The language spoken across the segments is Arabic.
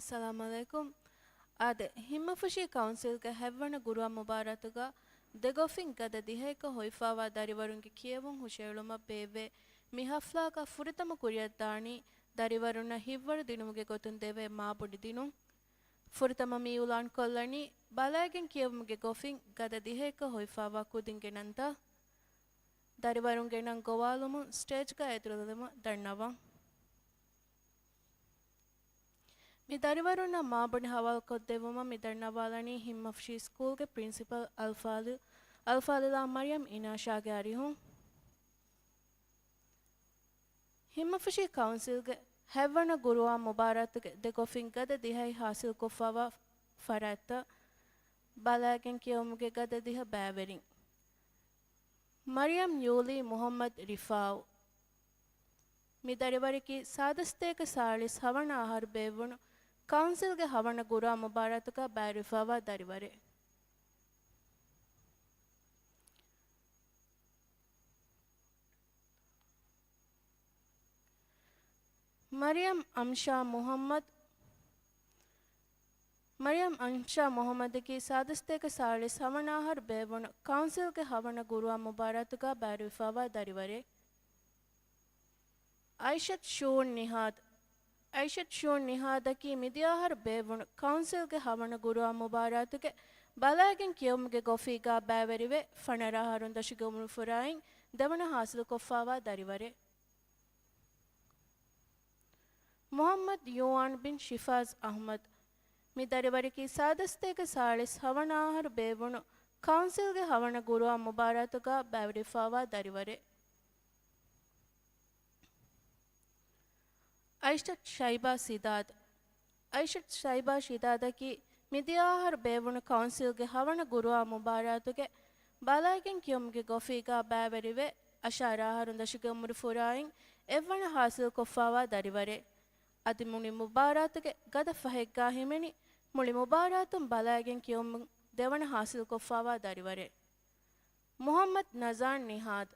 Assalamu alaikum. Ade Himmafushi Council ke hevwana gurwa mubaratuga degofin gada diheka hoifawa dariwarunge kiyevun husheluma beve mihaflaka furitama kuriyadani dariwaruna hivwar dinumuge gotun deve maabudi dinun furitama miulan kollani balagen kiyevumuge gofin gada diheka hoifawa kudingenanta dariwarunge nan gowalumun stage ga edrulema darnawan mi dariwaruna maabuni hawal koddevuma mi darnabalani himmafshi school ke principal alfalila maryam inasha ge arihun himmafshi council ge hevwana guruwa mubarat ge dekofin gada dihai hasil kofawa faratta balagen kiyumuge gada diha baverin maryam yuli muhammad rifau mi dariwariki sadasteka salis hawana ahar bevunu council ge hawana gura mubaratuka barifawa dariware Maryam Amsha Muhammad ki sadasteka salis hawana ahar bevunu council ge hawana gura mubaratuka barifawa dariware Aishat Shun Nihadaki Midyahar Bevun Council ke Havana Gurua Mubaratuke Balagen Kiyomge Gofiga Baverive Fanara Harun Dashigumur Furain Devana Hasil Kofawa Darivare Muhammad Yuan bin Shifaz Ahmad Midarivariki Sadasteka Salis Havana Har Bevun Council ke Havana Gurua Mubaratuka Baverifawa Darivare Aishat Shaiba Shidada ki Midyahar Bevun Council ge Havana Gurua Mubaratuke Balagen Kiyumge Gofiga Baverive Ashara Harun Dashigamur Furain Evana Hasil Kofawa Darivare Adimuni Mubaratuke Gada Fahega Himeni Muli Mubaratum Balagen Kiyum Devana Hasil Kofawa Darivare Muhammad Nazar Nihad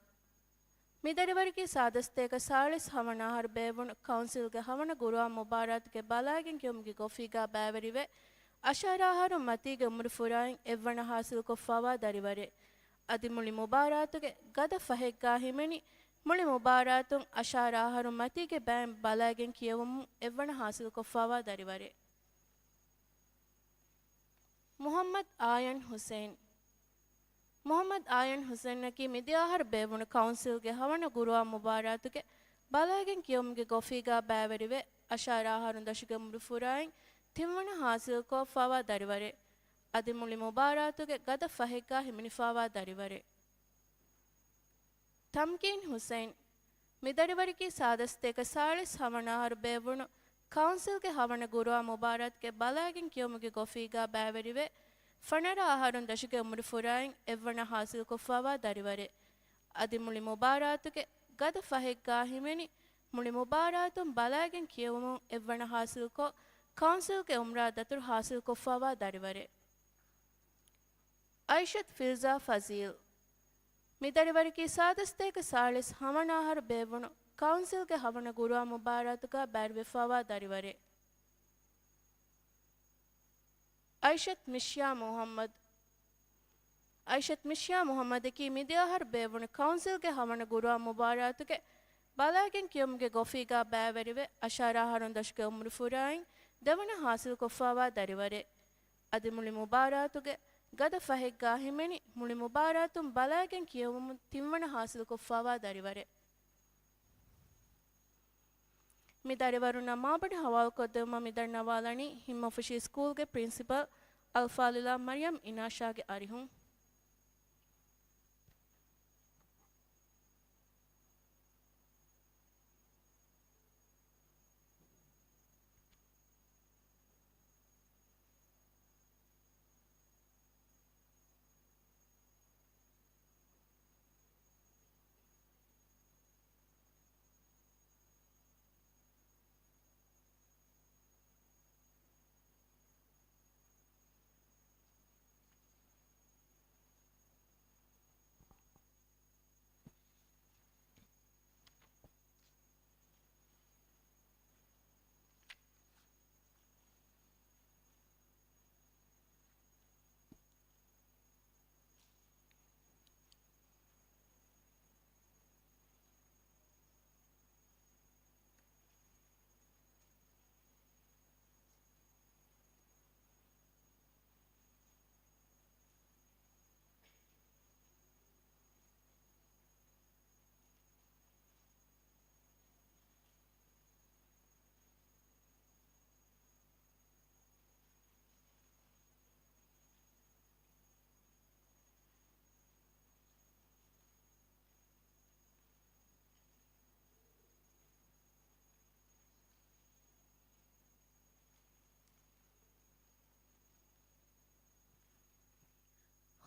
Midarivariki sadasteka salis havana har bevun council ge havana gurua mubarat ge balagen kiyumge gofiga baverive ashara haru mati ge umur furain evwana hasil kofawa darivare adimuli mubarat ge gada fahekka himeni muli mubaratun ashara haru mati ge bam balagen kiyum evwana hasil kofawa darivare Muhammad Ayan Hussein naki midyahar bevun council ge hawana gurua mubaratuke balagen kiyumge gofiga baverive ashara harun dashigamur furain timwana hasil ko fawa darivare adimuli mubaratuke gada faheka himini fawa darivare Tamkin Hussein midarivariki sadasteka salis hawana har bevun council ge hawana gurua mubarat ke balagen kiyumge gofiga baverive Fanara Aharun Dashike Umur Furain Evana Hasil Kofawa Darivare Adimuli Mubaratuke Gada Fahekka Himeni Muli Mubaratum Balagen Kiyumu Evana Hasil Ko Council Ke Umra Datur Hasil Kofawa Darivare Aishat Filza Fazil Midarivariki Sadasteka Salis Hamanahar Bevunu Council Ke Havana Gurua Mubaratuka Barvifawa Darivare Aishat Mishya Muhammad ki midyahar bevun council ke havana gurua mubaratuke balagen kiyumge gofiga baverive ashara harun dashke umur furain devana hasil kofawa darivare adimuli mubaratuke gada fahegga himeni muli mubaratum balagen kiyum timwana hasil kofawa darivare midarivaruna maabadi hawal koddema midarnawalani himmafushi school ge principal alfalila maryam inasha ge arihun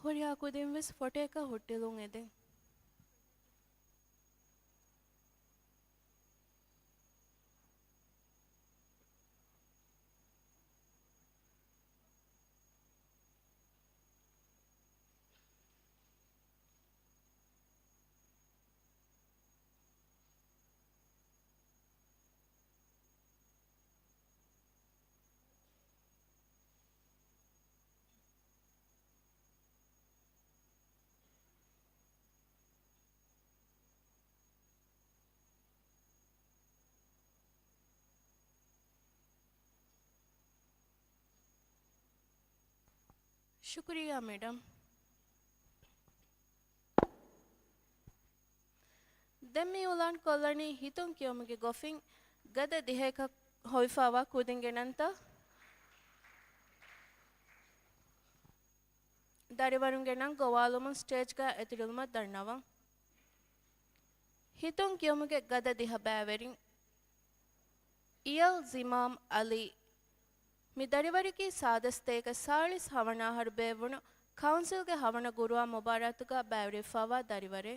ಹುರಿಯಾ ಕುದಿಂ ಫೊಟೇಕ ಹುಟ್ಟಿಲುಂ ಎದೆ ಶುಕ್ರಿಯಾ ಮೇಡಮ್ ದೆಮ್ಮಿ ಉಲಾನ್ ಕೊಲ್ಲಣಿ ಹಿತುಂ ಕಿಯೊಮಗೆ ಗೊಫಿಂಗ್ ಗದ ದಿಹೇಕ ಹೊಯ್ಫಾವಾ ಕುದಿಂಗೆನಂತ ದರಿವರುಂಗೆನಂ ಗೊವಾಲುಮುಂ ಸ್ಟೇಜ್ಗ ಎತಿರುಲ್ಮ ದಣ್ಣವಂ ಹಿತುಂ ಕಿಯೊಮಗೆ ಗದ ದಿಹ ಬ್ಯಾವೆರಿಂ ಇಯಲ್ ಜಿಮಾಮ್ ಅಲಿ ಮಿ ದರಿವರಿಕಿ ಸಾದಸ್ತೇಕ ಸಾಳಿಸ್ ಹವಣ ಹರ್ಬೇವುಣು ಕೌನ್ಸಿಲ್ಗೆ ಹವಣ ಗುರುವ ಮುಬಾರತುಗ ಬ್ಯಾವರಿಫಾವಾ ದರಿವರೆ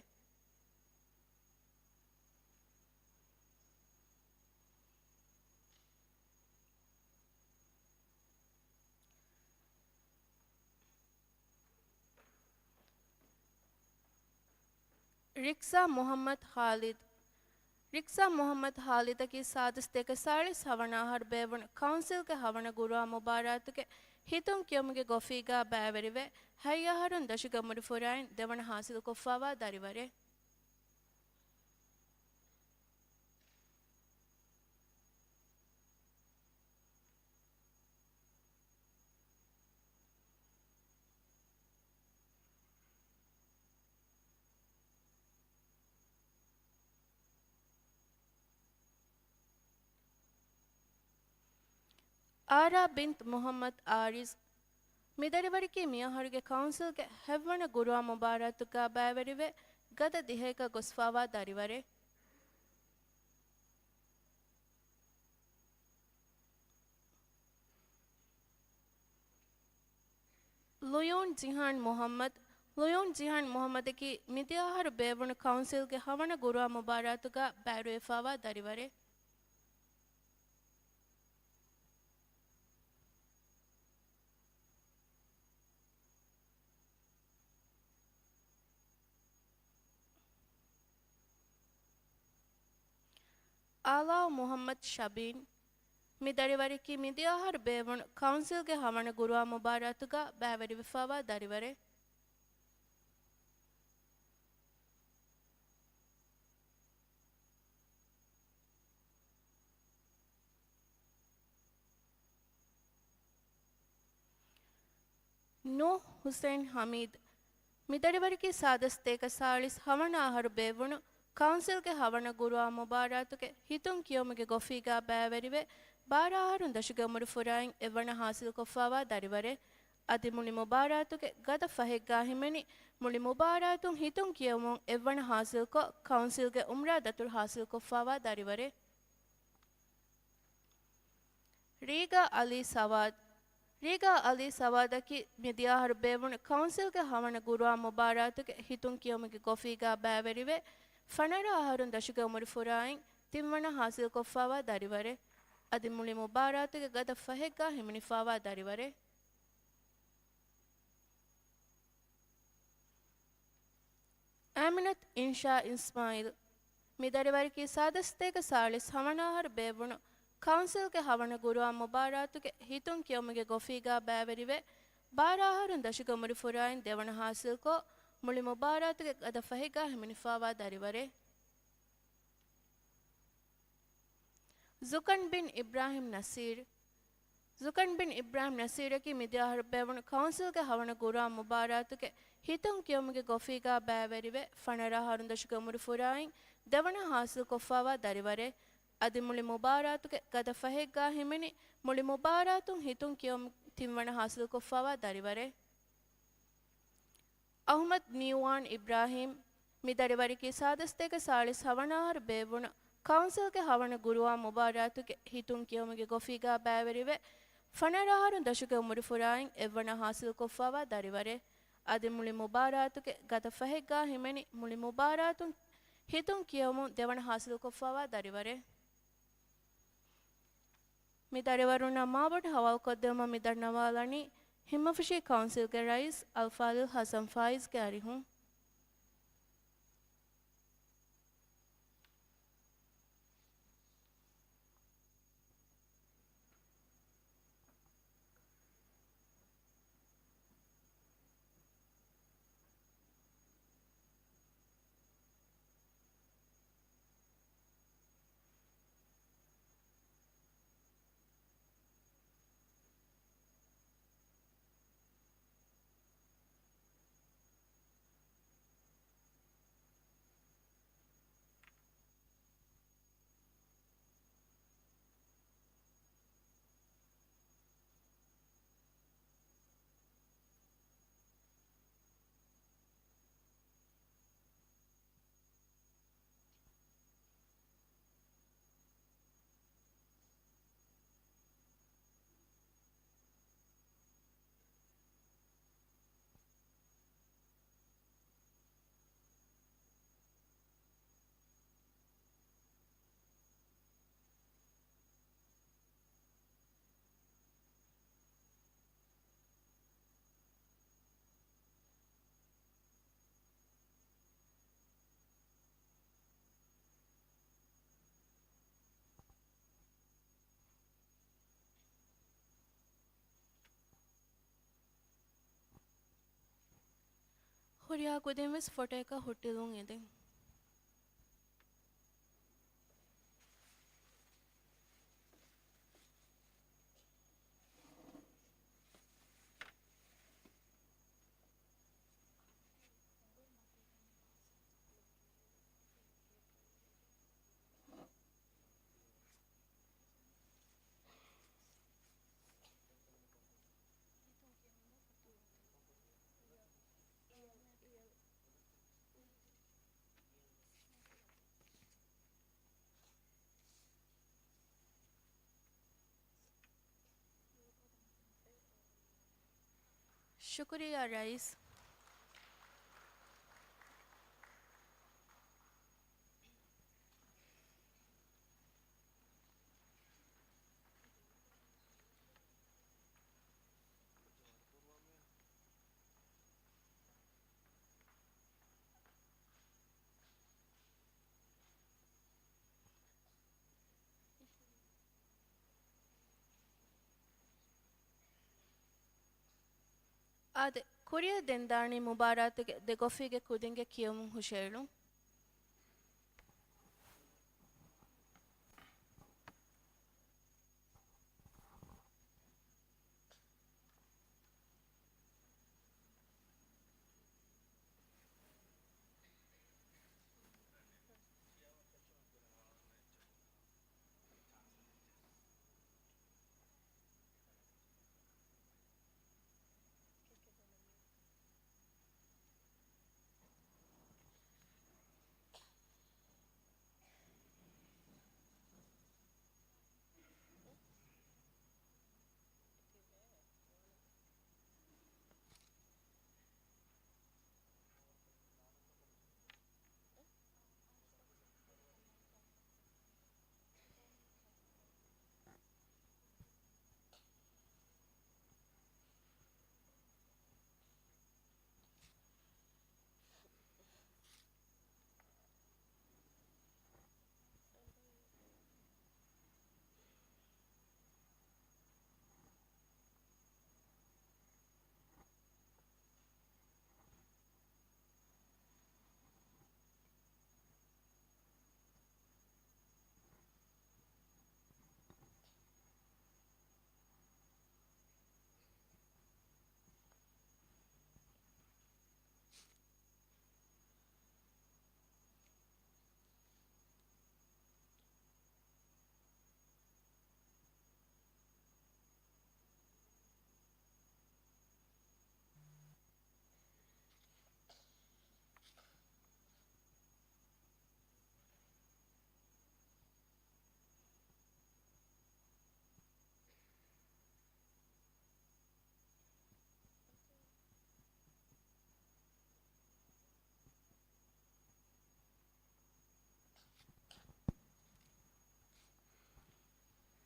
रिक्सा मोहम्मद खालिद की सादस्ते के सालिस हवना हर बेवन काउंसिल के हवना गुरुआ मुबारत के हितुम क्योमगे गोफीगा बैवरिवे हैया हरुन दशुग मुरफुराइन देवन हासिल को फावा दरिवरे आरा बिंत मोहम्मद आरिज मिदरिवरिकी मियाहरुगे काउंसिल के हेव्वण गुरुआ मुबारत का बैवरिवे गद दिहेक गोस्फावा दरिवरे लुयोन जिहान मोहम्मद की मिदियाहर बेवण काउंसिल के हवण गुरुआ मुबारत का बैरवेफावा दरिवरे आला मोहम्मद शबीन मिदरिवरिकी मिदियाहर बेवण काउंसिल के हवण गुरुआ मुबारत का बैवरिफावा दरिवरे नूह हुसैन हमीद मिदरिवरिकी सादस्ते का सालिस हवण आहर बेवण काउंसिल के हवण गुरुआ मुबारत के हितुं कियोमगे गोफीगा बैवरिवे बाराहरुं दशुगे मुरफुराइन एवण हासिल कोफावा दरिवरे अदि मुनि मुबारत के गद फहेग्गा हिमेनि मुनि मुबारतुं हितुं कियोमुं एवण हासिल को काउंसिल के उम्रा दतुल हासिल कोफावा दरिवरे रीगा अली सवाद की मिदियाहर बेवण काउंसिल के हवण गुरुआ मुबारत के हितुं कियोमगे गोफीगा बैवरिवे फनरा आहरुं दशुगे मुरफुराइन तिम्वण हासिल कोफावा दरिवरे अदि मुनि मुबारत के गद फहेग्गा हिमनिफावा दरिवरे आमिनत इंशा इस्माइल मिदरिवर की सादस्ते के सालिस हवनाहर बेवण काउंसिल के हवण गुरुआ मुबारत के हितुं कियोमगे गोफीगा बैवरिवे बाराहरुं दशुगे मुरफुराइन देवण हासिल को मुली मुबारत के गद फहेग्गा हिमनिफावा दरिवरे जुकन बिन इब्राहिम नसीर की मिदियाहर बेवण काउंसिल के हवण गुरुआ मुबारत के हितुं कियोमगे गोफीगा बैवरिवे फनरा हरुं दशुगे मुरफुराइन देवण हासिल कोफावा दरिवरे अदि मुली मुबारत के गद फहेग्गा हिमनि मुली मुबारतुं हितुं कियोम तिम्वण हासिल कोफावा दरिवरे अहमद न्यूवान इब्राहिम मिदरिवरी की सादस्ते के सालिस हवनाहर बेवण काउंसिल के हवण गुरुआ मुबारत के हितुं कियोमगे गोफीगा बैवरिवे फनराहरुं दशुगे मुरफुराइन एवण हासिल कोफावा दरिवरे ಅದಿ ಮುಳಿ ಮುಬಾರಾತುಗೆ ಗತ ಫಹೆಗ್ಗಾ ಹಿಮೆನಿ ಮುಳಿ ಮುಬಾರಾತುನ್ ಹಿತುನ್ ಕಿಯಮುನ್ ದೆವಣ ಹಾಸಿಲು ಕೊಫ್ಫಾವಾ ದರಿವರೆ ಮಿ ದರಿವರುನ ಮಾಬಟ್ ಹವಾವು ಕೊದ್ದೆಮ ಮಿ ದಣ್ಣವಾಲನಿ ಹಿಮ್ಮಫಿಶಿ ಕೌನ್ಸಿಲ್ಗೆ ರೈಸ್ ಅಲ್ಫಾಲಿಲ್ ಹಸನ್ ಫಾಯಿಜ್ಗೆ ಅರಿಹುಂ ಹುರಿಯಾ ಕುದಿಮಿಸ್ ಫೊಟೇಕ ಹುಟ್ಟಿದುಂ ಇದೆ ಶುಕ್ರಿಯಾ ರೈಸ್ ಆದೆ ಕುರಿಯ ದೆಂದಾಣಿ ಮುಬಾರಾತಿಗೆ ದೆಗೊಫಿಗೆ ಕುದಿಂಗೆ ಕಿಯಮುಂ ಹುಷೇಳು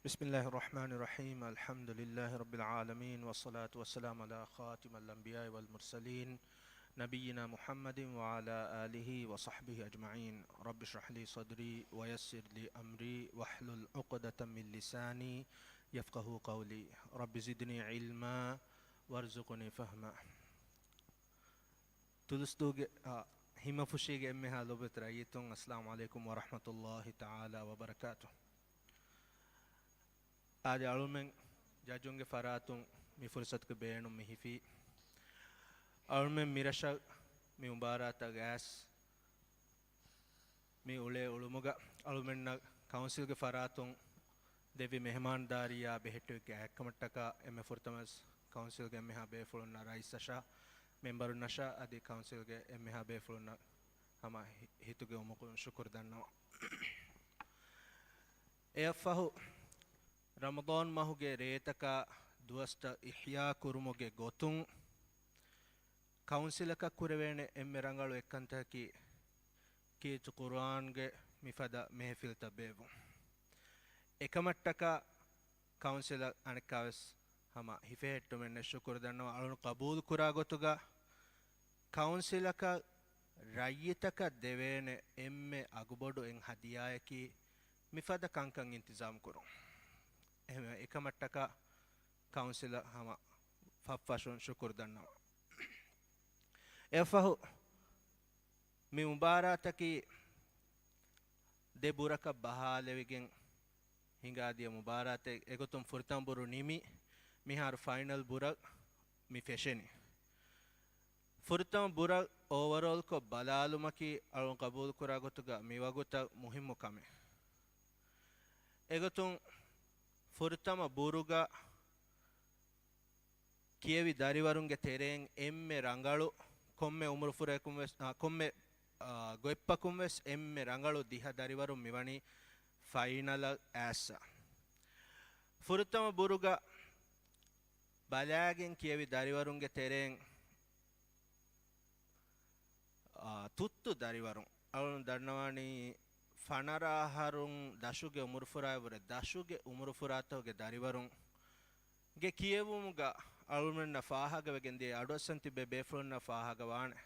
بسم الله الرحمن الرحيم الحمد لله رب العالمين والصلاة والسلام على خاتم الأنبياء والمرسلين نبينا محمد وعلى آله وصحبه أجمعين رب اشرح لي صدري ويسر لي أمري واحلل عقدة من لساني يفقه قولي رب زدني علما وارزقني فهما تلستوغ هما فشيغ امها لبت رأيتم السلام عليكم ورحمة الله تعالى وبركاته آج علومن جاجونگ فراتون می فرصت کے بینم می ہفی علومن میرشا می مباراتا گاس می اولے علومگا علومن کونسل کے فراتون دیوی مہمانداریا بہٹو کے حکمتکا ایم فرتمس کونسل کے مہا بے فلنا رئیسشا ممبر نشا ادی کونسل کے مہا بے فلنا ہما ہتو کے امکن شکر دنو اے فہو رمضان ماهුගේ රේතක දුවස්ත ඉහ්යා කුරුමුගේ ගොතුන් කවුන්සිල් එකක් කුරවේන එම්මෙ රංගලු එක්කන්තකි කීතු කුර්ආන්ගේ මිෆද මෙහෆිල් තබේවු එකමට්ටක කවුන්සිල් අනකවස් හම හිෆෙහෙට්ටු මෙන්න ශුක්‍ර දන්නවා අලුණු කබූල් කුරා ගොතුගා කවුන්සිල් එක රයියතක දෙවේන එම්මෙ අගබොඩු එන් හදියායකි මිෆද කංකන් ඉන්තිසාම් කුරුම් එහෙම එකමට්ටක කවුන්සිල් හම ෆෆෂන් ශුක්‍ර දන්නවා එෆහු මි මුබාරාතකි දෙබුරක බහාලෙවිගෙන් හිඟාදිය මුබාරාතේ එගොතුම් ෆුර්තම්බුරු නිමි මිහාර ෆයිනල් බුරක් මි ෆෙෂෙනි ෆුර්තම් බුරක් ඕවරෝල් කො බලාලුමකි අලුන් කබූල් කුරා ගොතුග මි වගොත මුහිම්මු කමෙ එගොතුම් ෆුර්තම බුරුග කියවි දරිවරුන්ගේ තෙරෙන් එම්මෙ රංගලු කොම්මෙ උමුරු ෆුරේකුම් වෙස් කොම්මෙ ගොයිප්පකුම් වෙස් එම්මෙ රංගලු දිහ දරිවරුන් මිවනි ෆයිනල් ඇස්ස ෆුර්තම බුරුග බලාගෙන් කියවි දරිවරුන්ගේ තෙරෙන් තුත්තු දරිවරුන් අලුන් දන්නවානි ಫನರಾಹರುಂ ದಶುಗೆ ಉಮುರುಫುರಾಯವರೆ ದಶುಗೆ ಉಮುರುಫುರಾತವಗೆ ದರಿವರುಂ ಗೆ ಕಿಯವುಮುಗ ಅಳುಮೆನ್ನ ಫಾಹಗವೆಗೆಂದಿ ಅಡೊಸಂತಿ ಬೆ ಬೇಫುಲನ್ನ ಫಾಹಗವಾಣೆ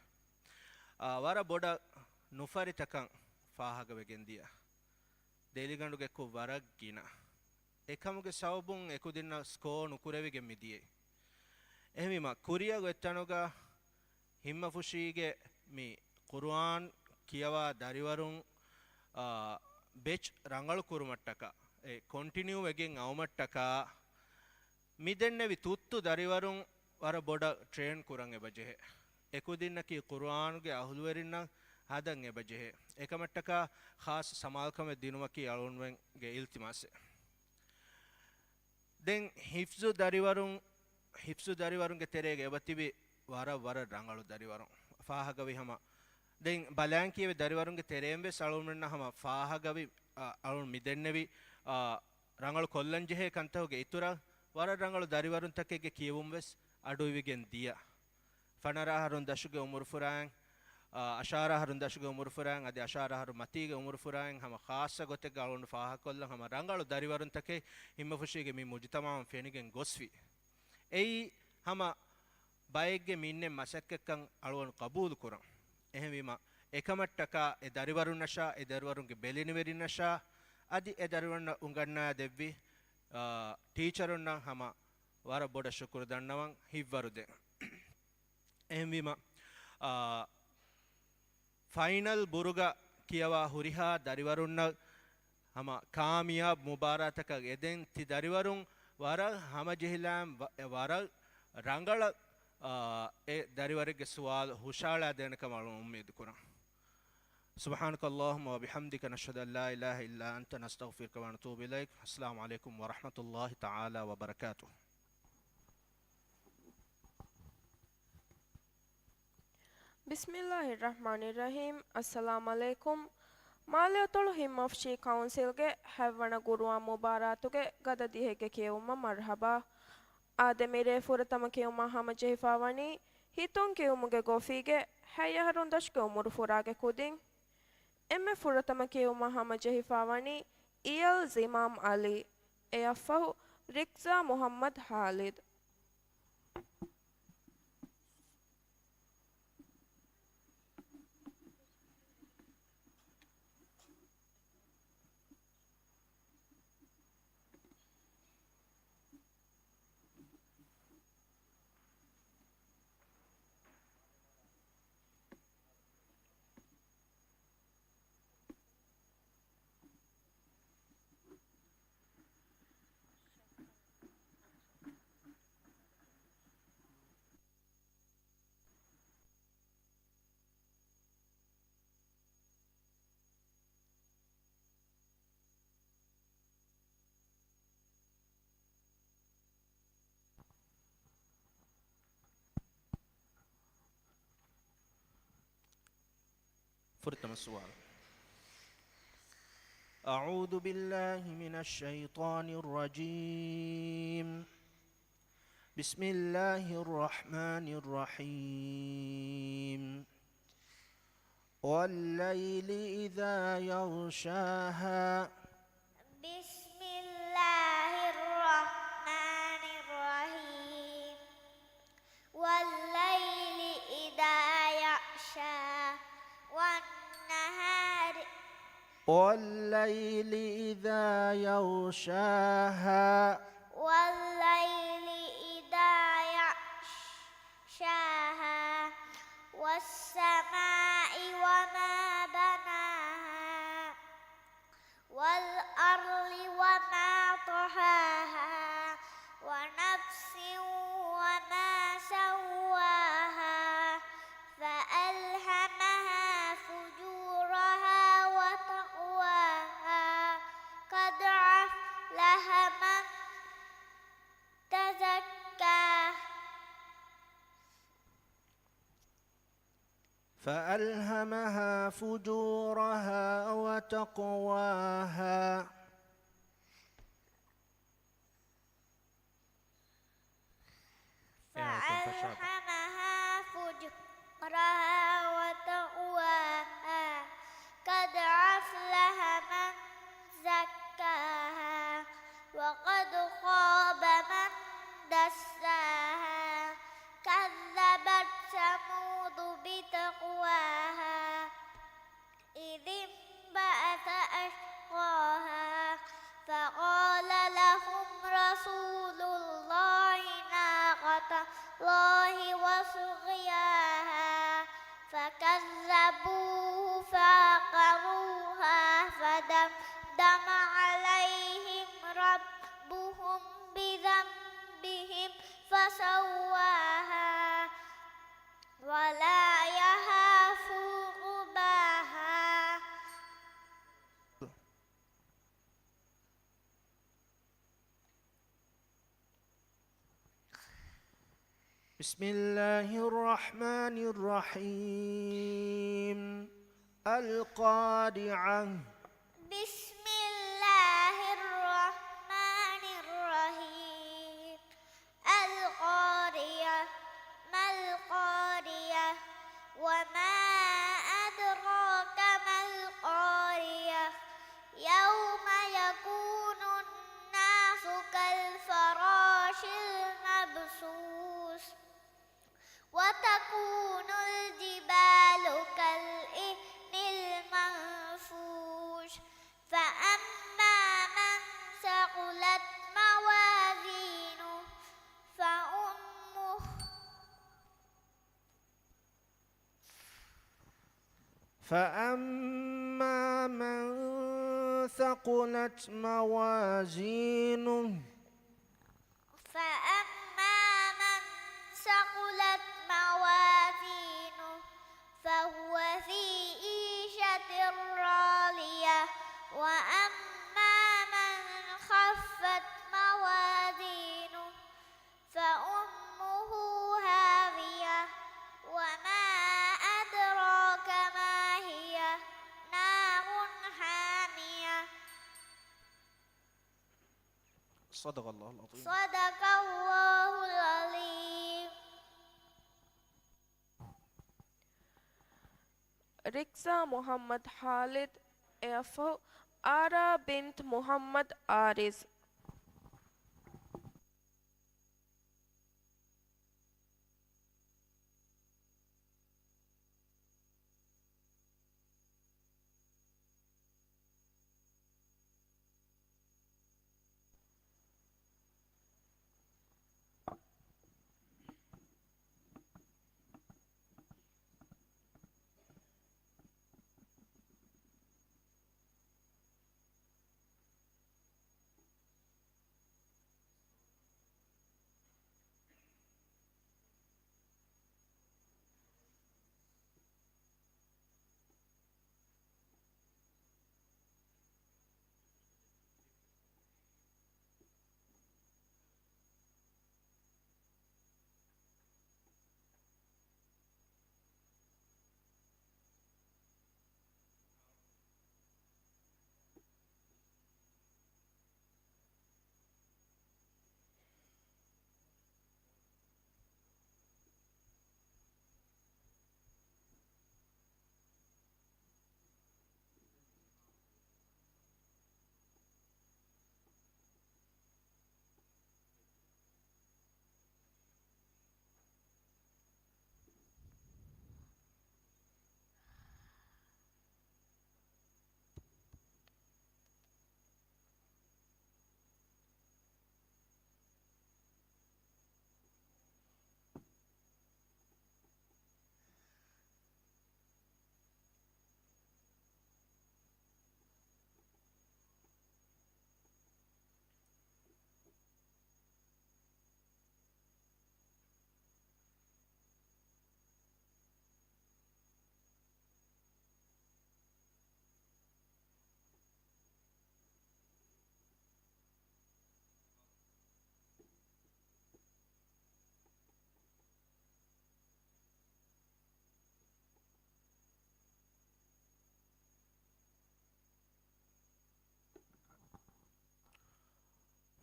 ವರ ಬೊಡ ನುಫರಿತಕಂ ಫಾಹಗವೆಗೆಂದಿಯ ದೇಲಿಗಂಡುಗೆ ಕು ವರಗ್ಗಿನ එකමුගේ සවබුන් එකුදින්න ස්කෝ නුකුරෙවිගෙන් මිදියේ එහෙමිම කුරියග එත්තනුග හිම්ම ෆුෂීගේ මි කුර්ආන් කියවා දරිවරුන් ಬೆಚ್ ರಂಗಳು ಕುರುಮಟ್ಟಕ ಕಂಟಿನ್ಯೂ ವೆಗೆನ್ ಅವಮಟ್ಟಕ ಮಿದೆನ್ನೆವಿ ತುತ್ತು ದರಿವರುಂ ವರ ಬೊಡ ಟ್ರೇನ್ ಕುರಂಗೆ ಬಜೆಹೆ ಎಕುದಿನ್ನಕಿ ಕುರ್ಆನ್ಗೆ ಅಹುಲ್ವೆರಿನ್ನ ಹಾದಂ ಎ ಬಜೆಹೆ ಏಕಮಟ್ಟಕ ಖಾಸ್ ಸಮಾಲ್ಕಮೆ ದಿನುವಕಿ ಅಳುನ್ವೆಂಗೆ ಇಲ್ತಿಮಾಸೆ ದೆನ್ ಹಿಫ್ಜು ದರಿವರುಂಗೆ ತೆರೆಗೆ ಎಬತಿವಿ ವರ ರಂಗಳು ದರಿವರುಂ ಫಾಹಗವಿ ಹಮ දැන් බලයන් කියවේ දරිවරුන්ගේ තෙරෙම්බේ සලුන්න්න හම ෆාහගවි අලුන් මිදෙන්නෙවි රංගලු කොල්ලන් ජෙහෙ කන්තවගේ ඉතුර වර රංගලු දරිවරුන් තකෙගේ කියවුම් වෙස් අඩුවිගෙන් දිය ෆනරාහරුන් දශුගේ උමුරු ෆුරාන් අශාරාහරුන් දශුගේ උමුරු ෆුරාන් අද අශාරාහරු මතීගේ උමුරු ෆුරාන් හම ખાસ ගොතේ ගලුන් ෆාහ කොල්ලන් හම රංගලු දරිවරුන් තකේ හිම්ම ෆුෂීගේ මි මුජ්තමාම් ෆෙනිගෙන් ගොස්වි එයි හම බයෙක්ගේ මින්නේ මසක්කකන් අලුන් කබූල් කුරන් එහෙමීම එකමට්ටක ඒ දරිවරුන් නෂා ඒ දරිවරුන්ගේ බෙලිනිවෙරි නෂා අදි ඒ දරිවරුන් උංගන්නා දෙව්වි ටීචරුන් නම් හම වර බොඩ ශුක්‍ර දන්නවන් හිව්වරුදේ එහෙමීම ෆයිනල් බුරුග කියවා හුරිහා දරිවරුන් හම කාමියාබ් මුබාරාතක එදෙන් ති දරිවරුන් වර හම ජෙහිලාම් වර රංගල داريوارك سؤال هشالة دينك معلوم أمي ذكرنا سبحانك اللهم وبحمدك نشهد أن لا إله إلا أنت نستغفرك ونتوب إليك السلام عليكم ورحمة الله تعالى وبركاته بسم الله الرحمن الرحيم السلام عليكم ಮಾಲೆತೊಳು ಹಿಮ್ಮಫ್ಶಿ ಕೌನ್ಸಿಲ್ಗೆ ಹೆವ್ವಣ ಗುರುವ ಮುಬಾರಾತುಗೆ ಗದ ದಿಹೆಗೆ ಕೇವುಮ ಮರ್ಹಬಾ ಆದೆಮಿರೆ ಫುರತಮ ಕೇವುಮ ಹಮ ಜೆಹಿಫಾವಣಿ ಹಿತೊಂ ಕೇವುಮುಗೆ ಗೋಫಿಗೆ ಹೆಯ್ಯಹರುನ್ ದಶ್ಗೆ ಉಮುರು ಫುರಾಗೆ ಕುದಿಂ ಎಮ್ಮೆ ಫುರತಮ ಕೇವುಮ ಹಮ ಜೆಹಿಫಾವಣಿ ಇಯಲ್ ಜಿಮಾಮ್ ಅಲಿ එයෆහු රික්සා මොහම්මද් හාලිද්. فرتم السؤال. أعوذ بالله من الشيطان الرجيم. بسم الله الرحمن الرحيم. والليل إذا يغشاها. بسم الله الرحمن الرحيم. والليل إذا يغشى والنهار والليل إذا يغشاها. والليل إذا يغشاها والسماء وما بناها والأرض وما طحاها ونفس وما سواها فألهمها فجورها وتقواها قد أفلح من تزكى فألهمها فجورها وتقواها. فألهمها فجورها وتقواها قد أفلح من زكاها وقد خاب من دساها كذبت ثمود بتقواها إذ انبعث أشقاها فقال لهم رسول الله ناقة الله وسقياها فكذبوه فعقروها فدمدم عليهم ربهم بذنبهم فسواها ولا يخاف عقباها. بسم الله الرحمن الرحيم. القارعة. بسم الله الرحمن الرحيم. القارعة ما القارعة وما أدراك ما القارعة يوم يكون الناس كالفراش المبثوث وتكون الجبال كالإهن المنفوش فأما من ثقلت موازينه فأما من ثقلت موازينه فهو في عيشة راضية وأما من خفت موازينه فأمه هاوية وما أدراك ما هي نار حامية. صدق الله العظيم. صدق الله العظيم. ರಿಕ್ಸಾ ಮೊಹಮ್ಮದ್ ಹಾಲಿದ್ ಎಯಫಹು ಆರಾ ಬಿಂತ್ ಮೊಹಮ್ಮದ್ ಆರಿಸ್.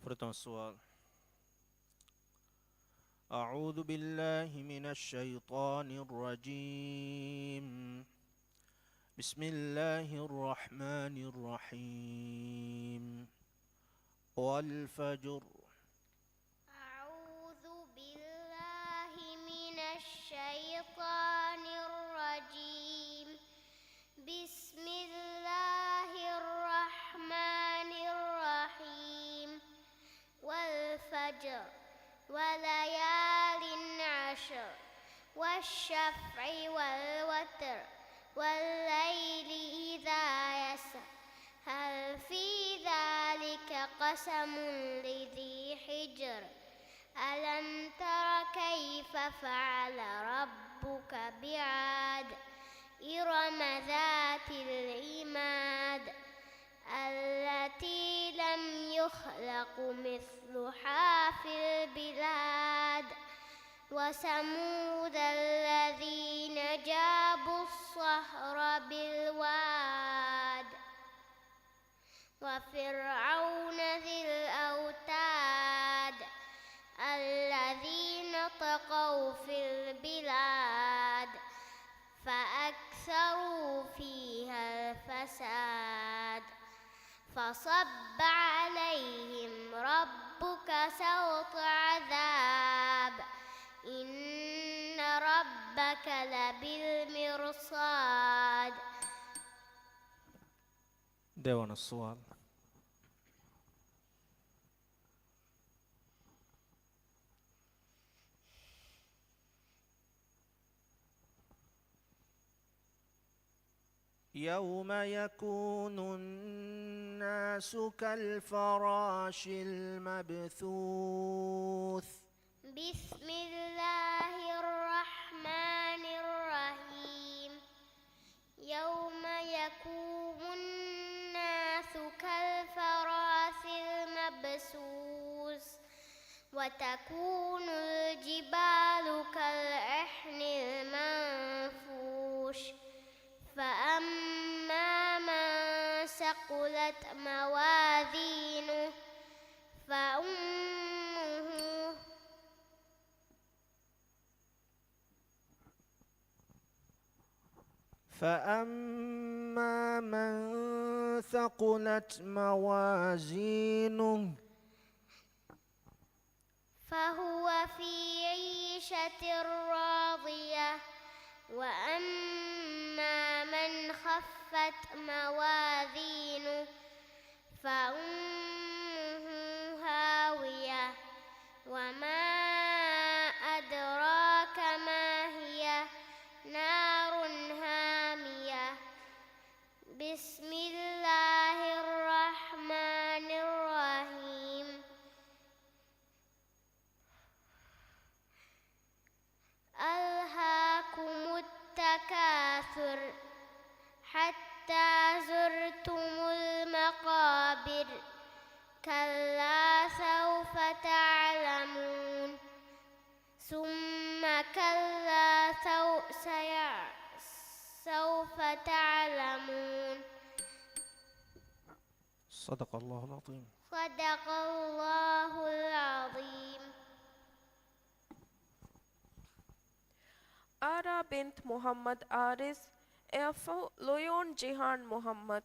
فرتم السؤال. أعوذ بالله من الشيطان الرجيم. بسم الله الرحمن الرحيم. والفجر. أعوذ بالله من الشيطان الرجيم. بسم الله الرحمن الرحيم. والفجر وليال عشر والشفع والوتر والليل إذا يسر هل في ذلك قسم لذي حجر ألم تر كيف فعل ربك بعاد إرم ذات العماد التي لم يخلق مثلها في البلاد وثمود الذين جابوا الصخر بالواد وفرعون ذي الأوتاد الذين طغوا في البلاد فأكثروا فيها الفساد فصب عليهم ربك سوط عذاب إن ربك لبالمرصاد. ديوان السؤال. يوم يكون الناس كالفراش المبثوث. بسم الله الرحمن الرحيم. يوم يكون الناس كالفراش المبثوث وتكون الجبال كالعهن المنفوش فأما من ثقلت موازينه فأما من ثقلت موازينه فهو في عيشة راضية وأما من خفت موازينه فأمه هاوية وما أدراك ما هي نار هامية. بسم الله الرحمن الرحيم. ألهاكم التكاثر حتى زرتم المقابر كلا سوف تعلمون ثم كلا سوف تعلمون. صدق الله العظيم. صدق الله العظيم. Ara bint Muhammad Aris Efo Loyon Jihan Muhammad.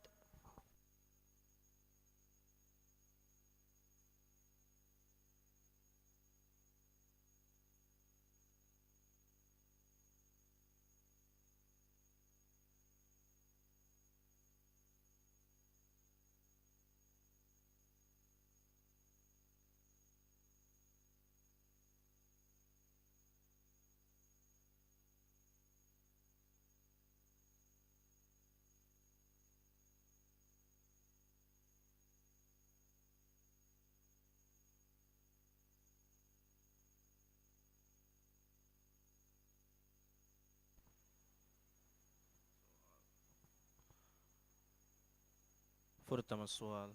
فرتم السؤال.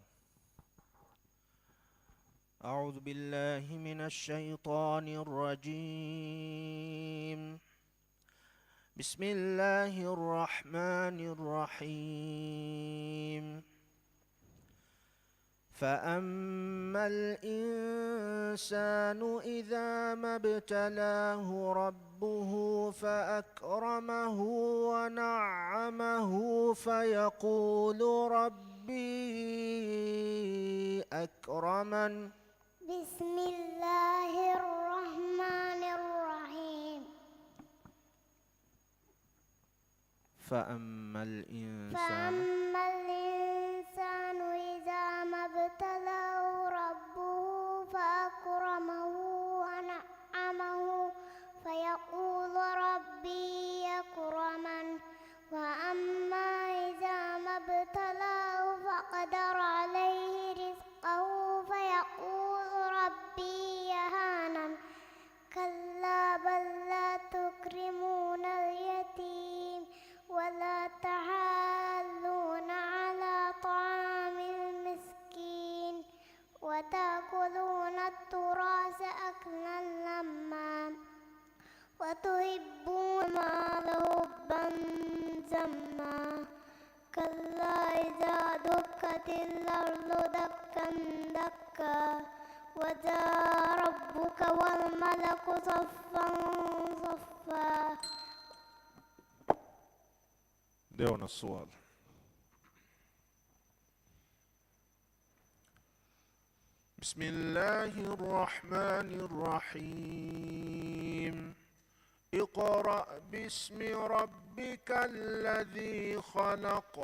أعوذ بالله من الشيطان الرجيم. بسم الله الرحمن الرحيم. فأما الإنسان إذا ما ابتلاه ربه فأكرمه ونعمه فيقول ربي أكرمن. بسم الله الرحمن الرحيم. فأما الإنسان فأما الإنسان إذا ما ابتلاه ربه فأكرمه ونعمه فيقول ربي أكرمن. وأما إذا ما ابتلاه فقدر عليه رزقه فيقول ربي يهانن. كلا بل لا تكرمون اليتيم ولا تحاضون على طعام المسكين وتأكلون التراث أكلا لما وتحبون المال حبا جما. كلا إذا دكت الأرض دكا دكا وجاء ربك والملك صفا صفا. دعونا السؤال. بسم الله الرحمن الرحيم. اقرأ باسم ربك الذي خلق.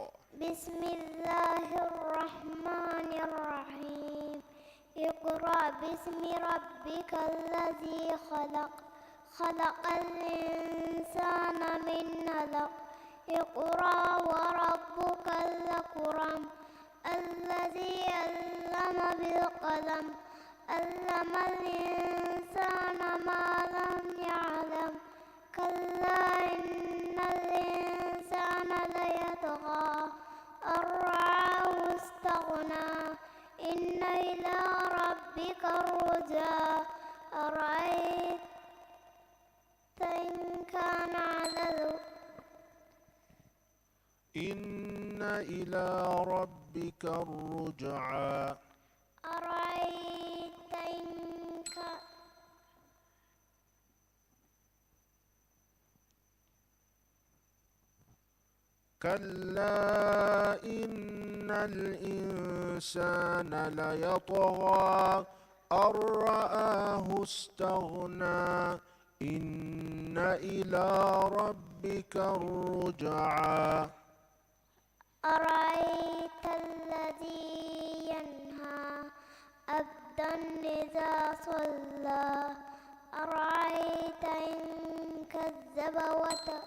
بسم الله الرحمن الرحيم. اقرأ باسم ربك الذي خلق. خلق الإنسان من علق. اقرأ وربك الأكرم الذي علم بالقلم علم الإنسان ما لم يعلم. كلا إن الإنسان ليطغى أن رآه استغنى. إن إلى ربك الرجعى. أرأيت إن كان على إن إلى ربك الرجعى. أرأيت إن كان كلا إن الإنسان ليطغى أن رآه استغنى. إن إلى ربك الرجعى. أرأيت الذي ينهى عبدا إذا صلى. أرأيت إن كذب وتولى.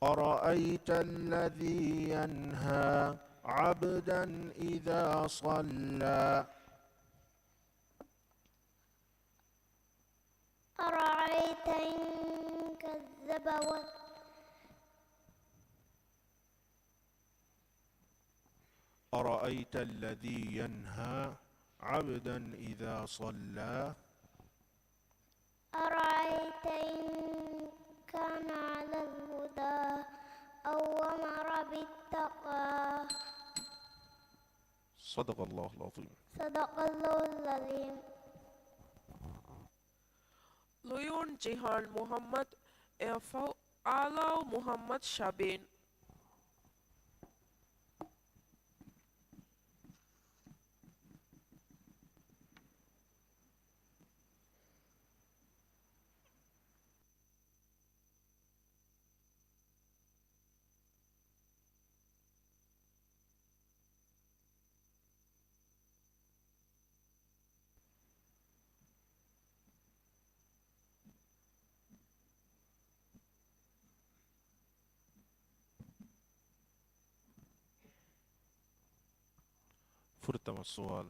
أرأيت الذي ينهى عبدا إذا صلى. أرأيت إن كذب وتولى. أرأيت الذي ينهى عبدا إذا صلى. أرأيت إن كان على الهدى أو أمر بالتقوى. صدق الله العظيم. صدق الله العظيم. Luyun Jihan Muhammad Erfau Alau Muhammad Shabin. فرتم السؤال.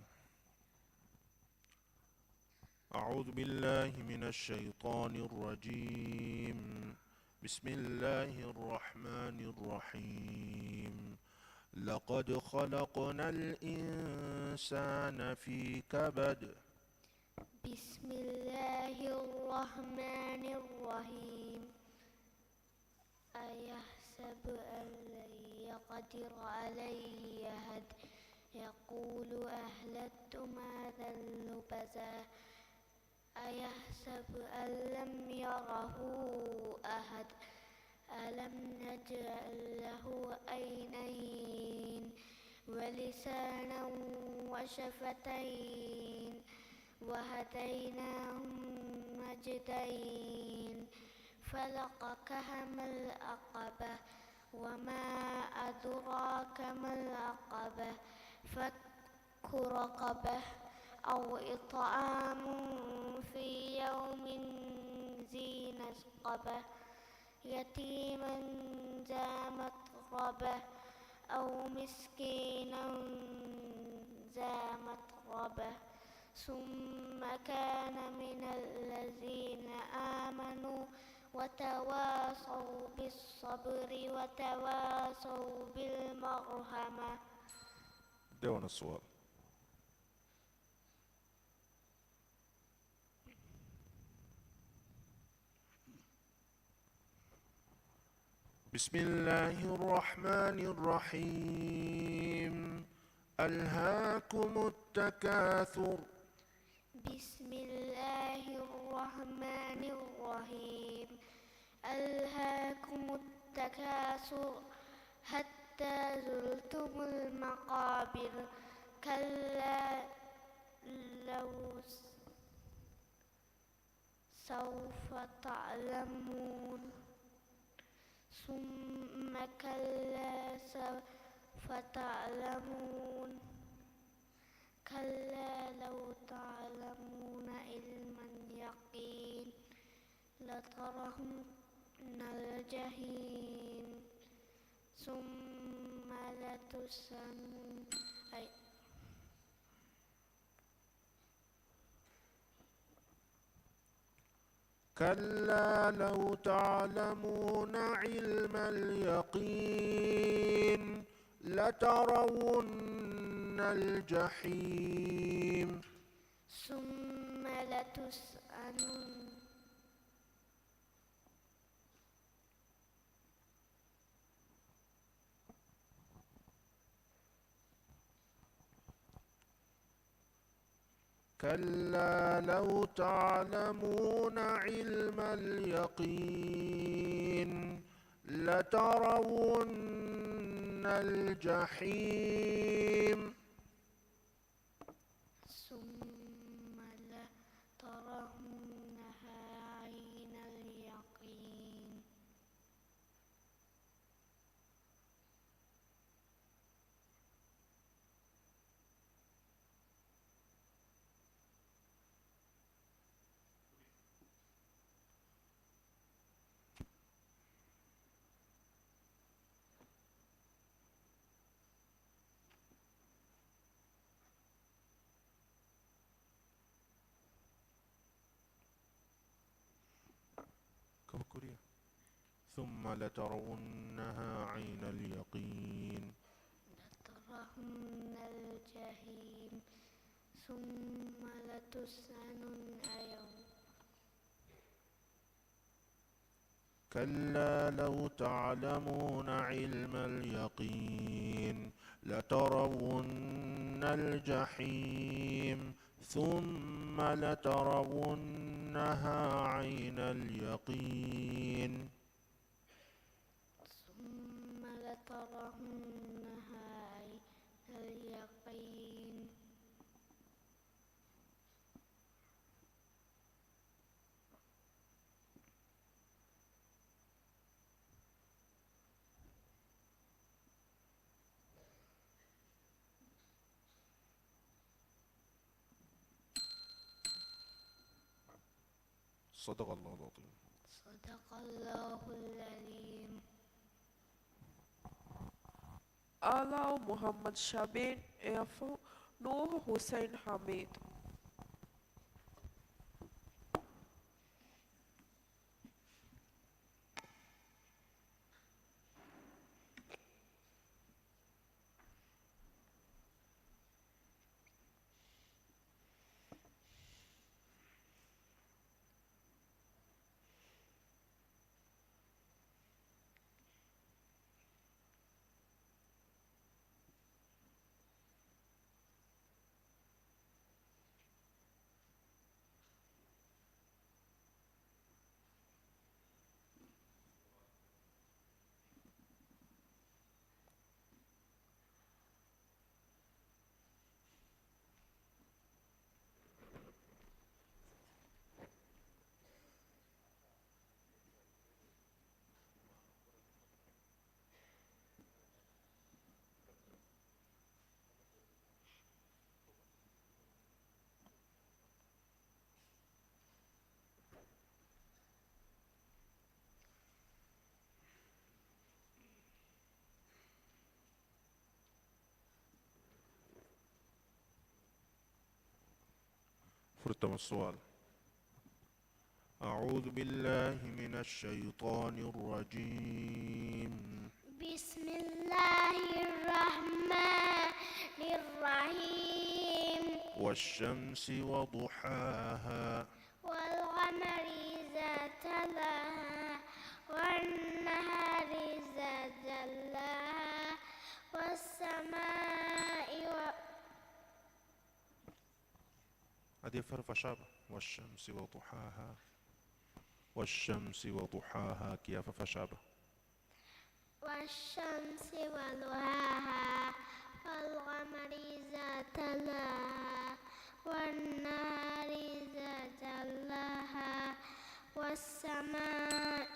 أعوذ بالله من الشيطان الرجيم. بسم الله الرحمن الرحيم. لقد خلقنا الإنسان في كبد. بسم الله الرحمن الرحيم. أيحسب أيحسب أن لن يقدر عليه أحد يقول أهلكت مالا لبدا أيحسب أن لم يره أحد ألم نجعل له عينين ولسانا وشفتين وهديناه النجدين فلقكهم العقبة وما أدراك ما العقبة فك رقبة أو إطعام في يوم ذي مسغبة يتيما ذا متربة أو مسكينا ذا متربة ثم كان من الذين آمنوا وتواصوا بالصبر وتواصوا بالمرحمة. دون السؤال. بسم الله الرحمن الرحيم. ألهاكم التكاثر. بسم الله الرحمن الرحيم. ألهاكم التكاثر حتى زرتم المقابر كلا لو سوف تعلمون ثم كلا سوف تعلمون كلا لو تعلمون علم اليقين لترون الجحيم ثم لتسألن كلا لو تعلمون علم اليقين لترون الجحيم ثم لتسألن كلا لو تعلمون علم اليقين لترون الجحيم ثم لترونها عين اليقين ثم لترونها عين اليقين لترون الجحيم ثم لتسألن يوم كلا لو تعلمون علم اليقين لترون الجحيم ثم لترونها عين اليقين ثم لترونها عين اليقين صدق الله العظيم. صدق الله العظيم. Allow Muhammad Shabin Airfo Noor Hussein Hamid. فرتم السؤال. أعوذ بالله من الشيطان الرجيم. بسم الله الرحمن الرحيم. والشمس وضحاها والقمر إذا تلاها والنهار إذا جلاها والسماء هذه فرفشابة. والشمس وضحاها. والشمس وضحاها كيف فشابة. والشمس وضحاها والقمر إذا تلاها والنهار إذا جلاها والسماء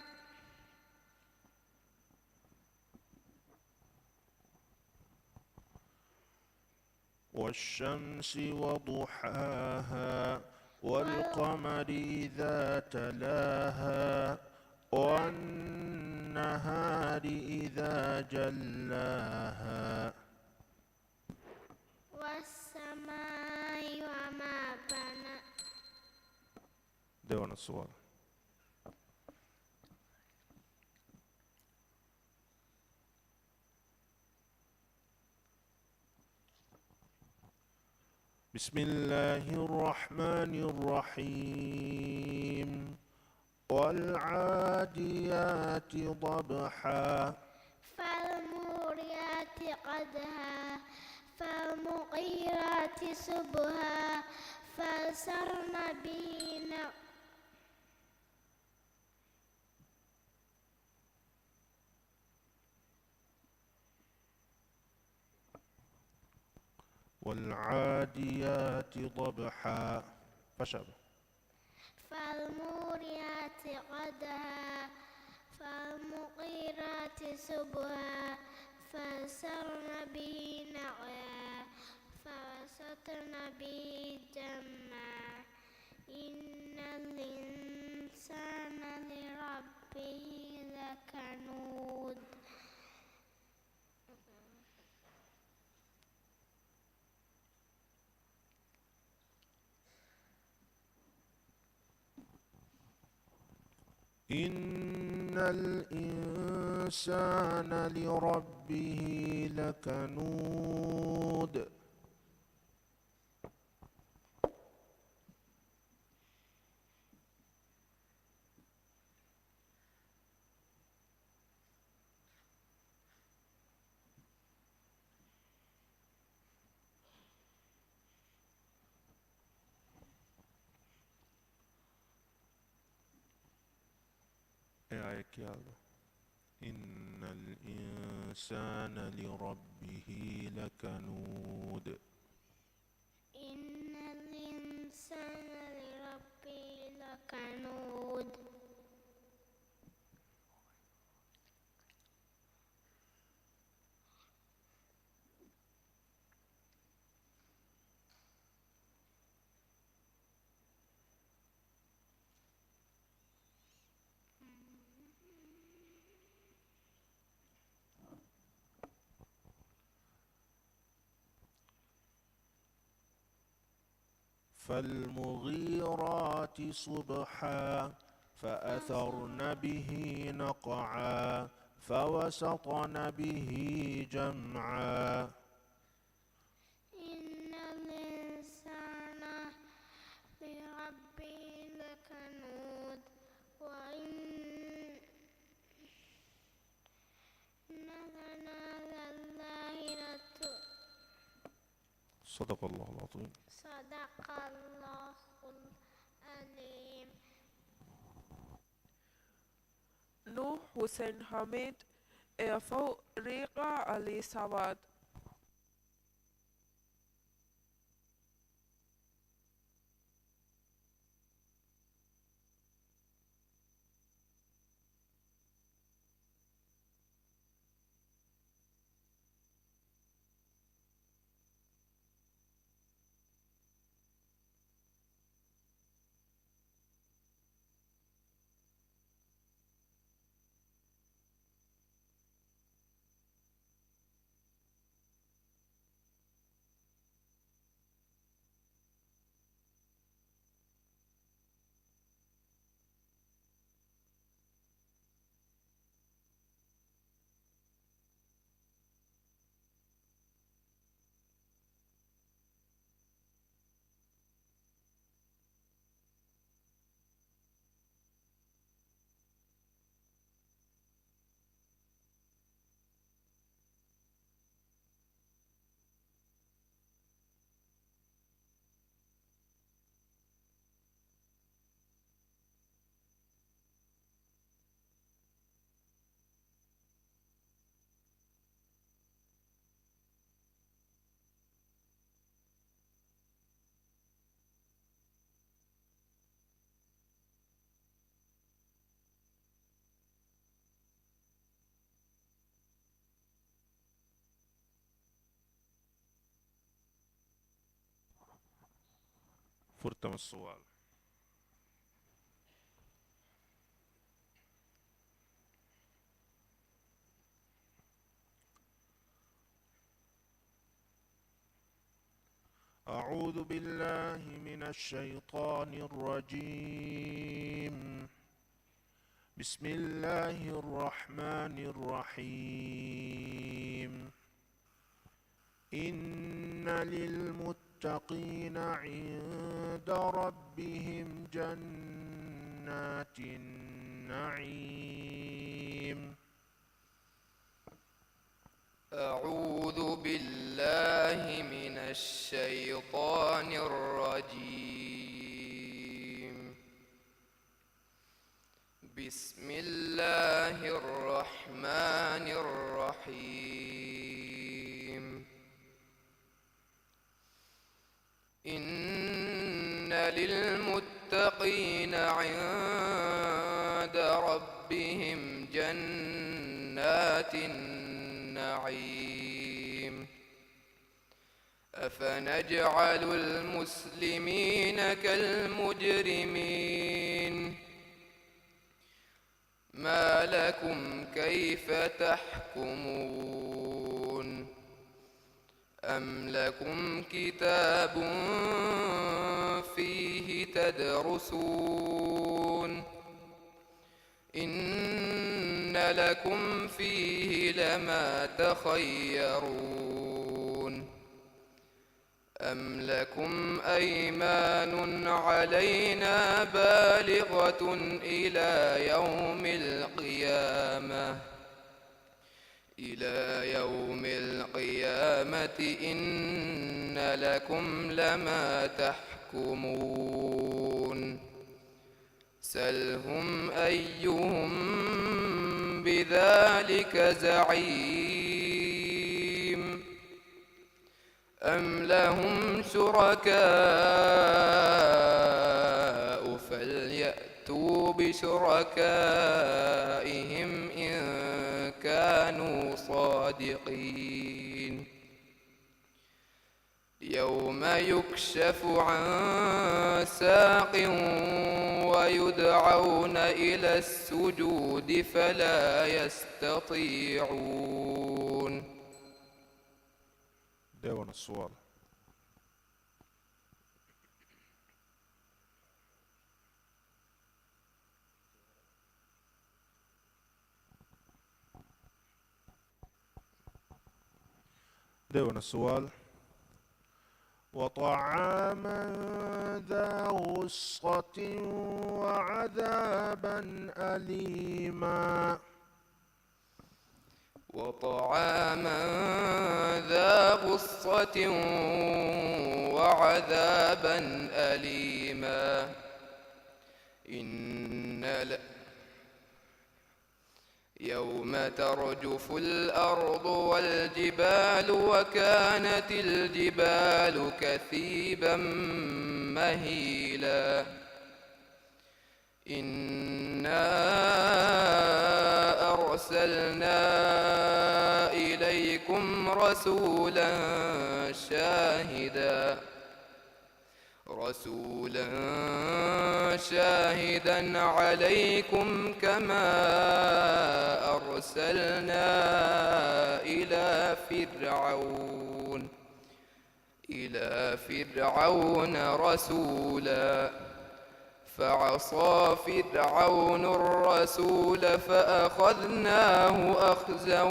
والشمس وضحاها والقمر إذا تلاها والنهار إذا جلاها والسماء وما بنى. دون السؤال. بسم الله الرحمن الرحيم. والعاديات ضبحا فالموريات قدها فالمغيرات صبها فأثرن به والعاديات ضبحا فشبه. فالموريات قدها فالمغيرات صبها فأثرن به نقعا فوسطن به جمعا إن الإنسان لربه لكنود. إن الإنسان لربه لكنود. آية كيالو. إن الإنسان لربه لكنود. إن الإنسان لربه لكنود. فالمغيرات صبحا فأثرن به نقعا فوسطن به جمعا. إن الإنسان لربه لكنود وإنك لله صدق الله العظيم. صدق الله العظيم. نوح حسين حميد إعفو ريقا علي سواد. فرتم السؤال. أعوذ بالله من الشيطان الرجيم. بسم الله الرحمن الرحيم. إن للمتقين عند ربهم جنات النعيم. أعوذ بالله من الشيطان الرجيم. بسم الله الرحمن الرحيم. إن للمتقين عند ربهم جنات النعيم. أفنجعل المسلمين كالمجرمين؟ ما لكم كيف تحكمون؟ أم لكم كتاب فيه تدرسون؟ إن لكم فيه لما تخيرون. أم لكم أيمان علينا بالغة إلى يوم القيامة إن لكم لما تحكمون. سلهم أيهم بذلك زعيم. أم لهم شركاء فليأتوا بشركائهم إن كانوا صادقين. يوم يكشف عن ساق ويدعون إلى السجود فلا يستطيعون. داون السؤال. داون السؤال. وطعاما ذا غصة وعذابا أليما. وطعاما ذا غصة وعذابا أليما. يوم ترجف الأرض والجبال وكانت الجبال كثيبا مهيلا. إنا أرسلنا إليكم رسولا شاهدا عليكم كما أرسلنا إلى فرعون رسولا. فعصى فرعون الرسول فأخذناه أخذا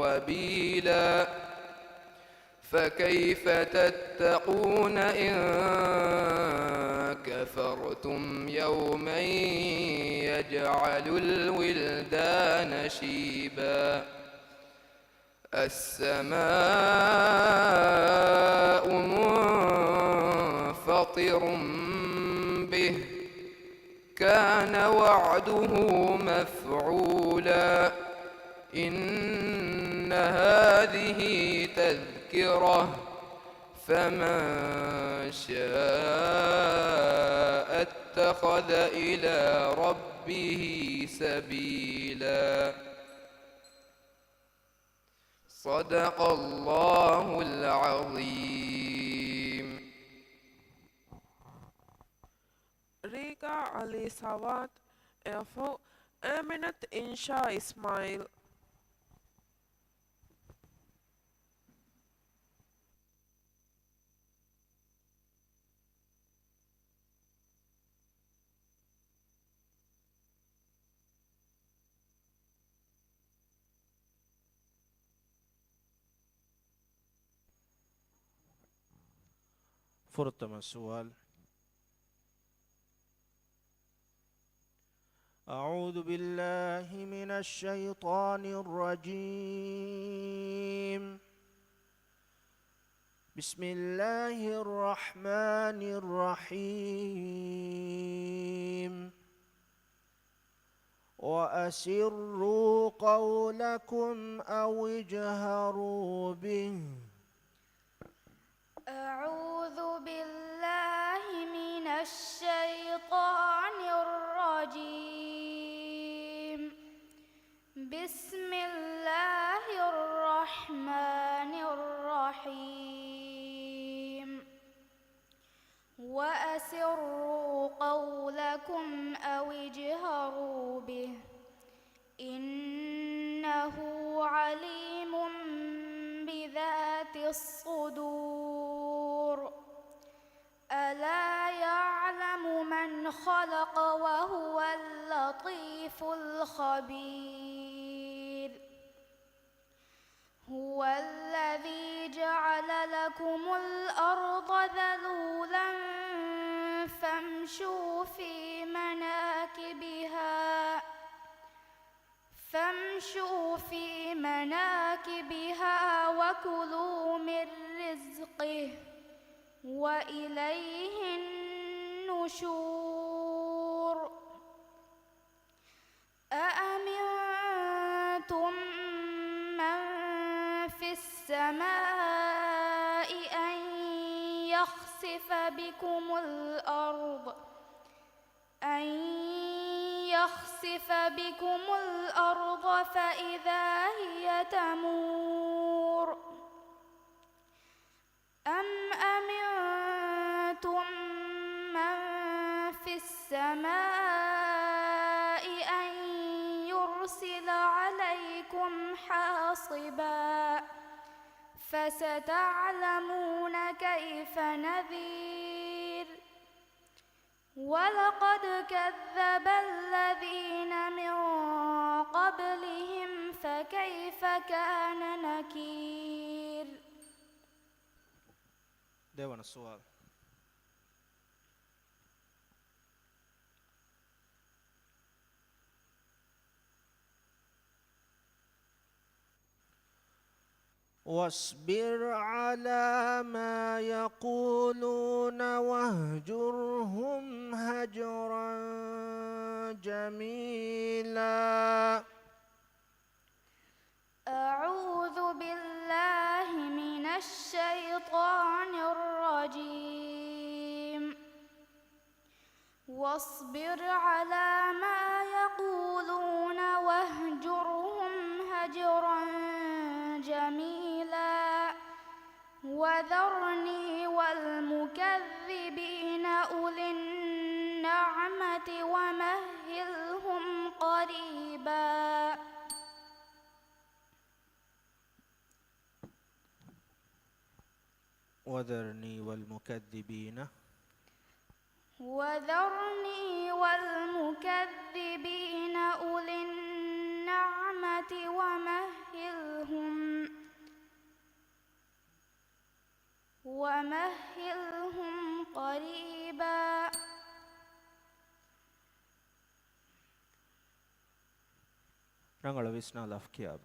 وبيلا. فكيف تتقون إن كفرتم يوما يجعل الولدان شيبا. السماء منفطر به كان وعده مفعولا. إن هذه تذكرة فمن شاء اتخذ إلى ربه سبيلا. صدق الله العظيم. علي سواد إعفو آمنة إنشا إسماعيل فرطم السؤال. أعوذ بالله من الشيطان الرجيم. بسم الله الرحمن الرحيم. وأسروا قولكم أو اجهروا به. أعوذ بالله من الشيطان الرجيم. بسم الله الرحمن الرحيم. وأسروا قولكم أو اجهروا به إنه عليم بذات الصدور. ألا يعلم من خلق وهو اللطيف الخبير. هو الذي جعل لكم الأرض ذلولا فامشوا في مناكبها وكلوا من رزقه وإليه النشور. أأمنتم من في السماء أن يخسف بكم الأرض فإذا هي تمور. أم أمنتم من في السماء أن يرسل عليكم حاصبا فستعلمون كيف نذير. ولقد كذب الذين من قبلهم فكيف كان نكير. ديوان السؤال. واصبر على ما يقولون واهجرهم هجرا جميلا. أعوذ بالله من الشيطان الرجيم. واصبر على ما يقولون واهجرهم هجرا جميلا. وذرني والمكذبين أولي النعمة ومهلهم قليلا. وذرني والمكذبين أولي النعمة ومهلهم قليلا. رنگل ویسنا لف کیاب.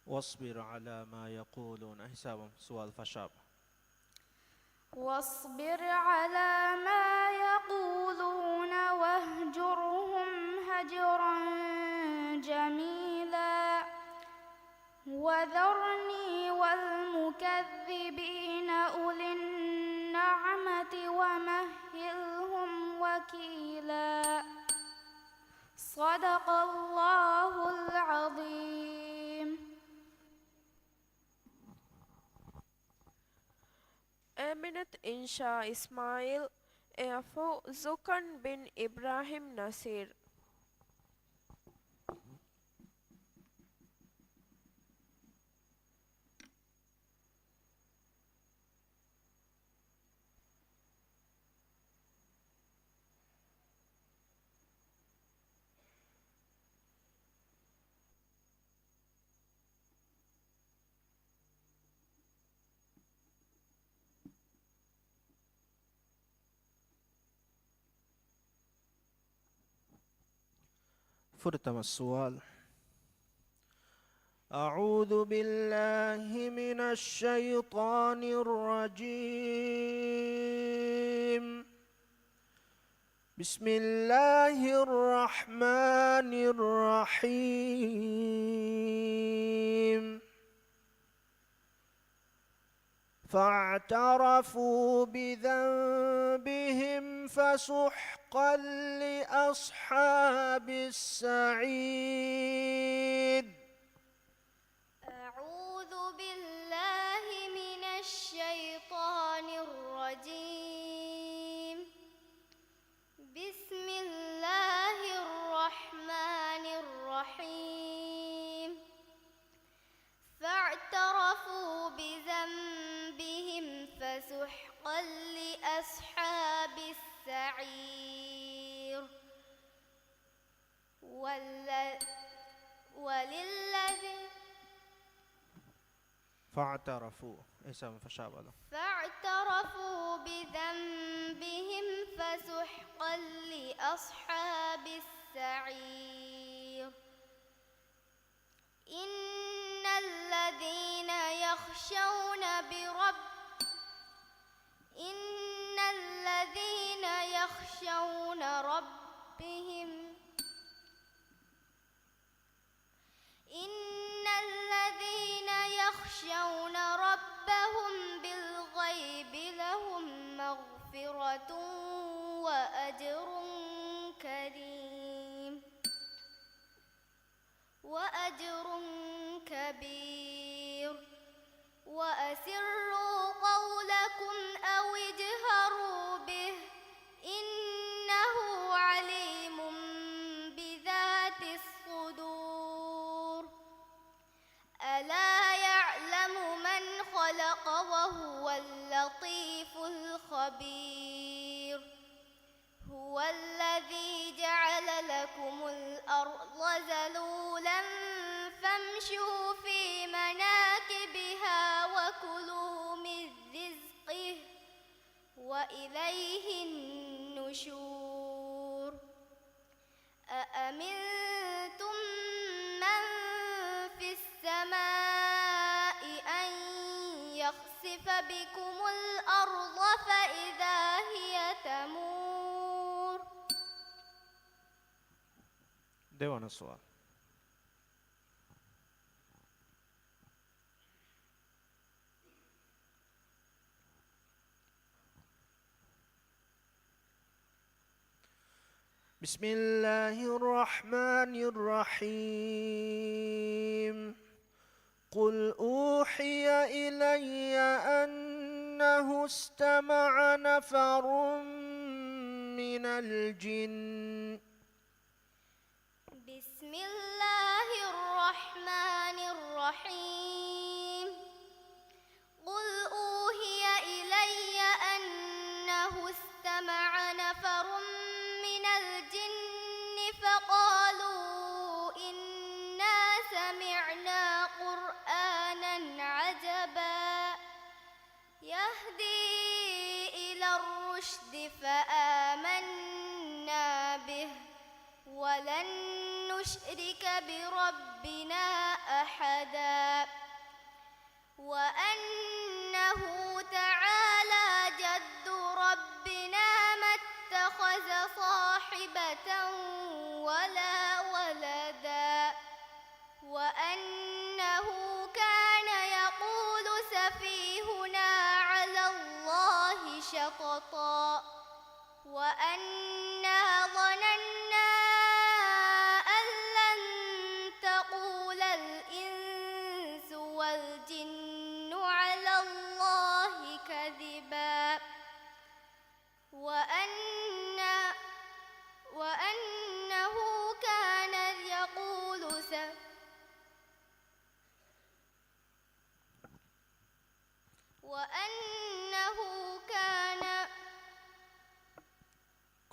واصبر على ما يقولون. حساب سؤال فشاب. واصبر على ما يقولون واهجرهم هجرا جميلا. وذرني والمكذبين أولي النعمة ومهلهم وكيلا. صدق إنشا إسماعيل إعفو زكن بن إبراهيم نصير فرتم السؤال. أعوذ بالله من الشيطان الرجيم. بسم الله الرحمن الرحيم. فاعترفوا بذنبهم فسحقا لأصحاب السعير. أعوذ بالله من الشيطان الرجيم. بسم الله الرحمن الرحيم. فاعترفوا بذنبهم فسحقا لأصحاب السعير. وللذي فاعترفوا اسم فشابه. فاعترفوا بذنبهم فسحقا لأصحاب السعير. إن الذين يخشون ربهم بالغيب لهم مغفرة وأجر كبير. وأسروا قولكم أو اجهروا به إنه عليم بذات الصدور. ألا يعلم من خلق وهو اللطيف الخبير. هو الذي جعل لكم الأرض ذلولا فامشوا في مناكبها وكلوا من رزقه وإليه النشور. أأمنتم من في السماء أن يخسف بكم الأرض فإذا هي تمور. ديوان السؤال. بسم الله الرحمن الرحيم. قل أوحي إلي أنه استمع نفر من الجن. بسم الله الرحمن الرحيم. قل أوحي إلي أنه استمع نفر من الجن فقالوا إنا سمعنا قرآنا عجبا يهدي إلى الرشد فآمنا به ولن نشرك بربنا أحدا. وأنه تعالى جد ربنا ما اتخذ صاحبة ولا ولدا. وأنه كان يقول سفيهنا على الله شططا. وأنا ظننا أن لن تقول الإنس والجن على الله كذبا.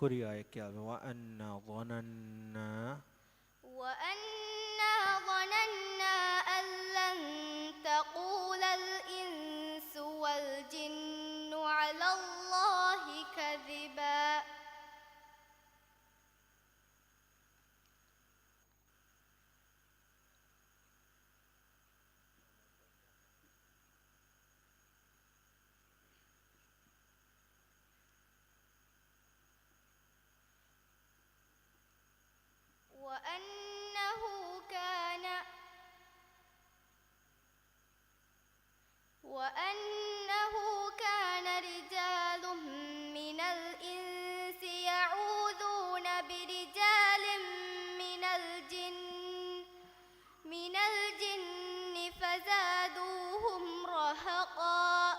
كوريا يكيال وأنا ظننا وأنا ظننا أن لن تقول الإنس والجن على الله كذبا وأنه كان رجال من الإنس يعوذون برجال من الجن فزادوهم رهقا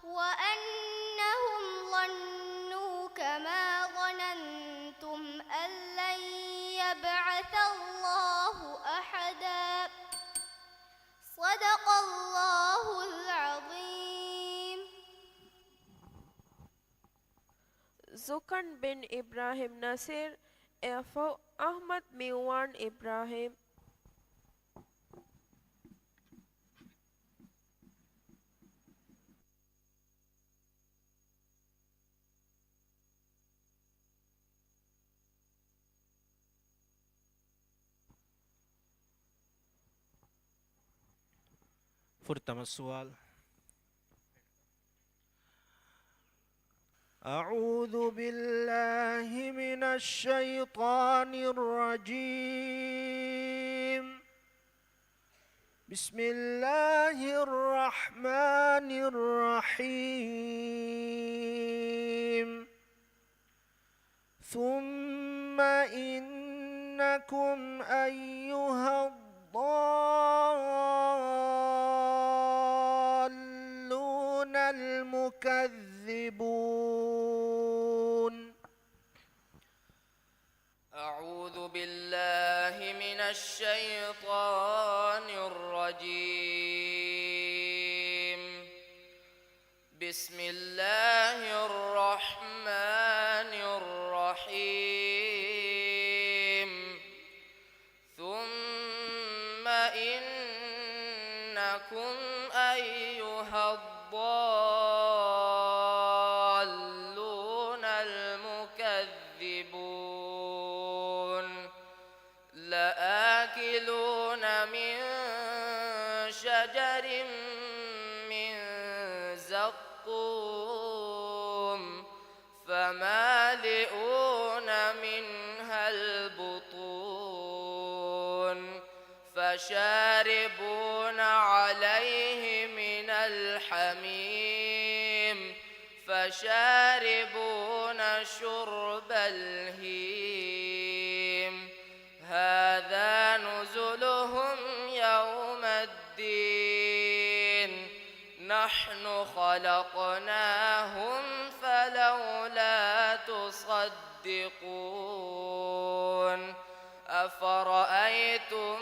وأنهم ظنوا كما ظننتم أن لن يبعث الله أحدا صدق الله العظيم Zukan bin Ibrahim Nasir erfo Ahmad Miwan Ibrahim فرتم السؤال. أعوذ بالله من الشيطان الرجيم. بسم الله الرحمن الرحيم. ثم إنكم أيها الضالون المكذبون. أعوذ بالله من الشيطان الرجيم. بسم الله الرحمن الرحيم. ثم إنكم أيها الضالون المكذبون لآكلون من شجر من زقوم فمالئون منها البطون فشاربون عليه من الحميم فشاربون شرب الهيم هذا نزلهم يوم الدين نحن خلقناهم فلولا تصدقون أفرأيتم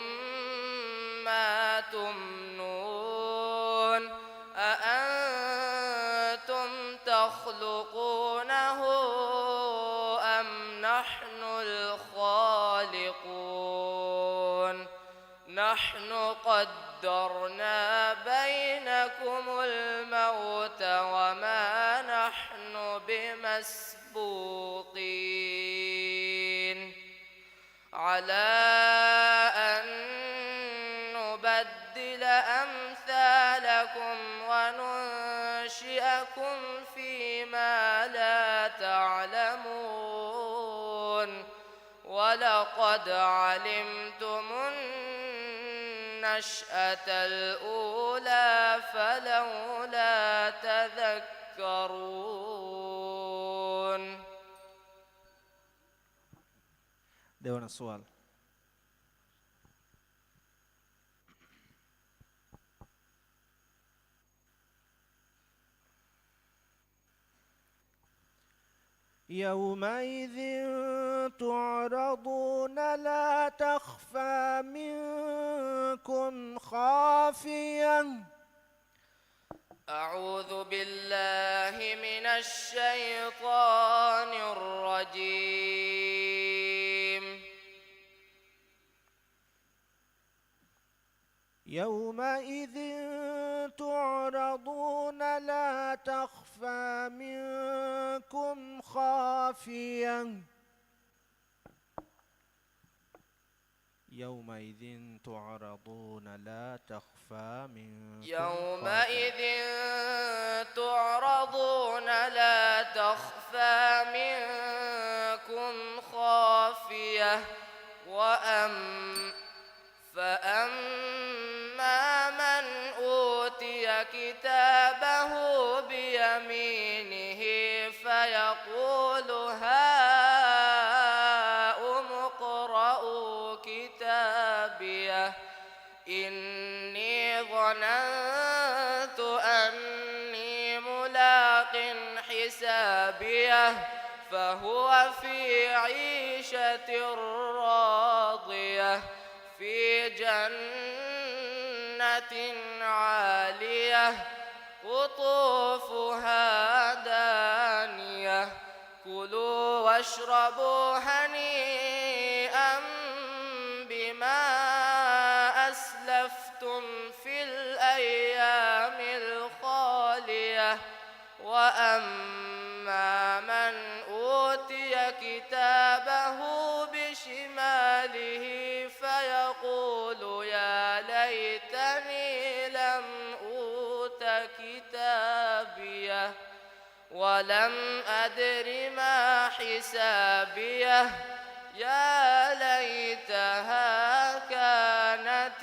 ما تمنون أأنتم تخلقونه أم نحن الخالقون نحن قدرنا بينكم الموت وما نحن بمسبوقين على أن نبدل أمثالكم وننشئكم فيما لا تعلمون ولقد علمتم النشأة الأولى فلولا تذكرون. දෙවන සුවල්. يومئذ تعرضون لا تخفى منكم خافية أعوذ بالله من الشيطان الرجيم. يومئذ تعرضون لا تخفى منكم خافية يومئذ تعرضون لا تخفى منكم يومئذ تعرضون لا تخفى منكم خافية فأما من أوتي كتابه بيمينه فيقول هاؤم اقرءوا كتابيه إني ظننت أني ملاق حسابيه فهو في عيشة راضية في جنة عالية قطوفها دانية كلوا واشربوا هنيئا بما أسلفتم في الأيام الخالية وأما من أوتي كتابه بشماله فيقول يا ليتني لم أوت كتابيه ولم أدر ما حسابيه يا ليتها كانت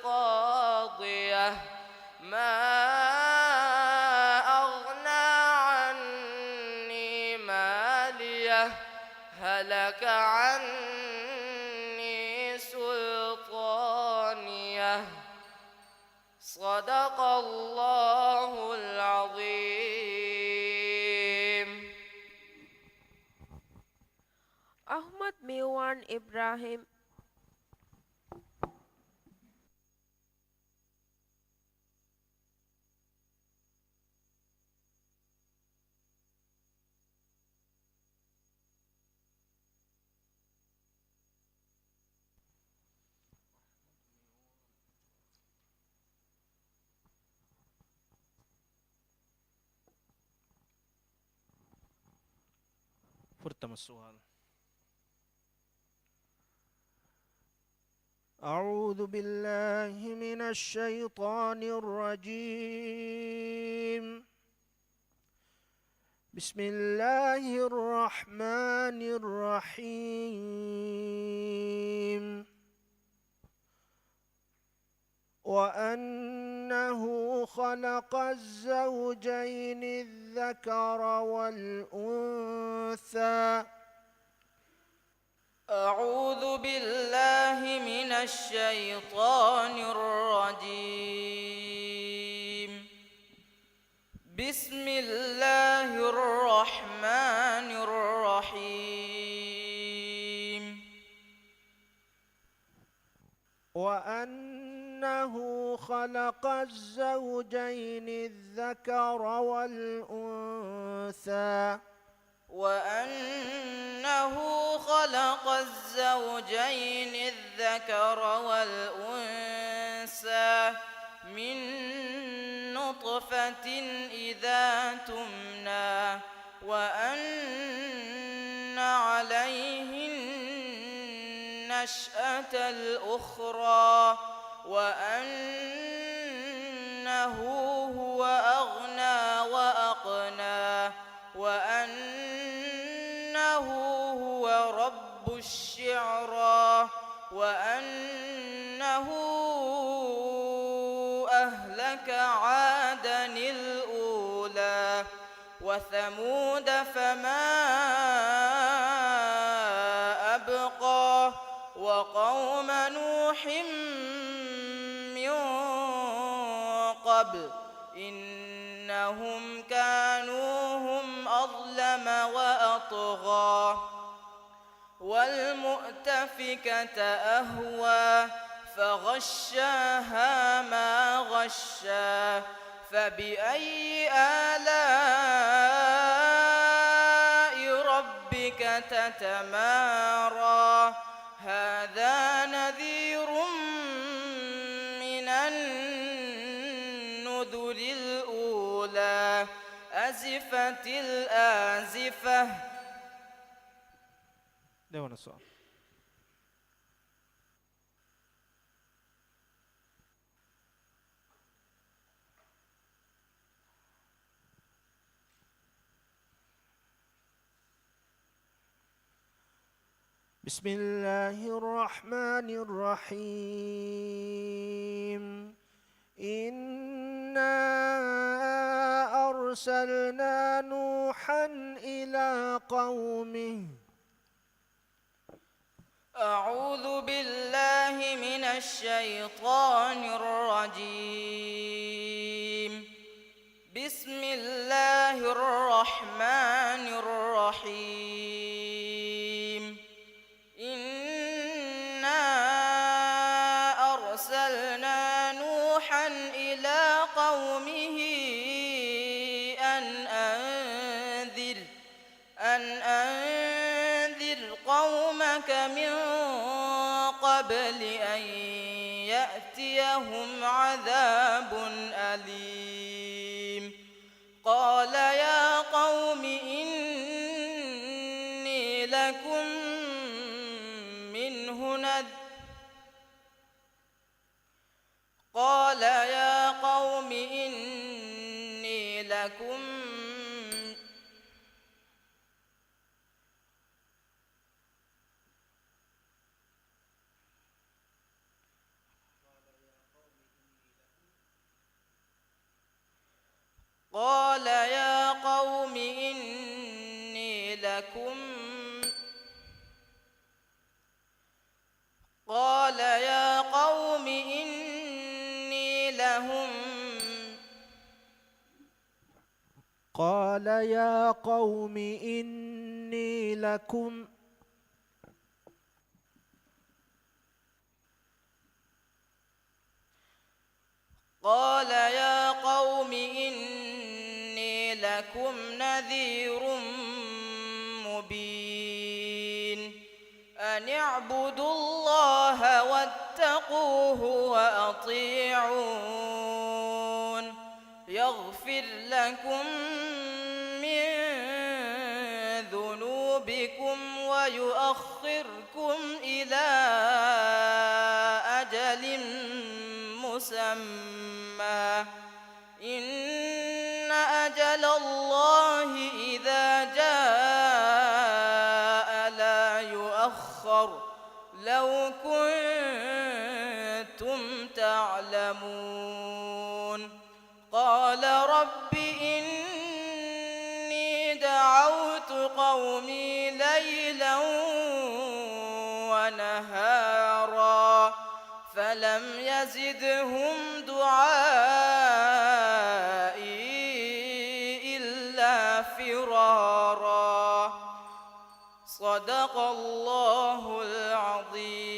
القاضية ما أغنى عني ماليه هلك عني سلطانيه صدق الله العظيم. Ahmad Miwan Ibrahim. فرتم السؤال. أعوذ بالله من الشيطان الرجيم بسم الله الرحمن الرحيم وأنه خلق الزوجين الذكر والأنثى أعوذ بالله من الشيطان الرجيم بسم الله الرحمن الرحيم وأنه خلق الزوجين الذكر والأنثى وأنه خلق الزوجين الذكر والأنثى من نطفة إذا تمنى وأن عليه النشأة الأخرى وأنه هو أغنى وأقنى وأنه هو رب الشعرى وأنه أهلك عادا الأولى وثمود فما أبقى وقوم نوح من قبل إنهم كانوا هم أظلم وأطغى والمؤتفكة أهوى فغشاها ما غشى فبأي آلاء ربك تتمارى هذا نذير من النذر الأولى أزفت الآزفة. දෙවන සුවල්. بسم الله الرحمن الرحيم إنا أرسلنا نوحا إلى قومه أعوذ بالله من الشيطان الرجيم بسم الله الرحمن الرحيم إنا أرسلنا نوحا إلى قومه أن أنذر قومك من قبل أن يأتيهم عذاب أليم قال يا قوم إني لكم منه قال يا قوم إني لكم قال يا قوم إني لكم قال يا قوم إني لهم قال يا قوم إني لكم قال يا قوم إني لكم نذير مبين أن اعبدوا الله واتقوه وأطيعون يغفر لكم من ذنوبكم ويؤخركم إلى أجل مسمى إن أجل الله إذا جاء لا يؤخر لو كنتم تعلمون قال رب إني دعوت قومي ليلا ونهارا فلم يزدهم دعائي إلا فرارا صدق الله العظيم.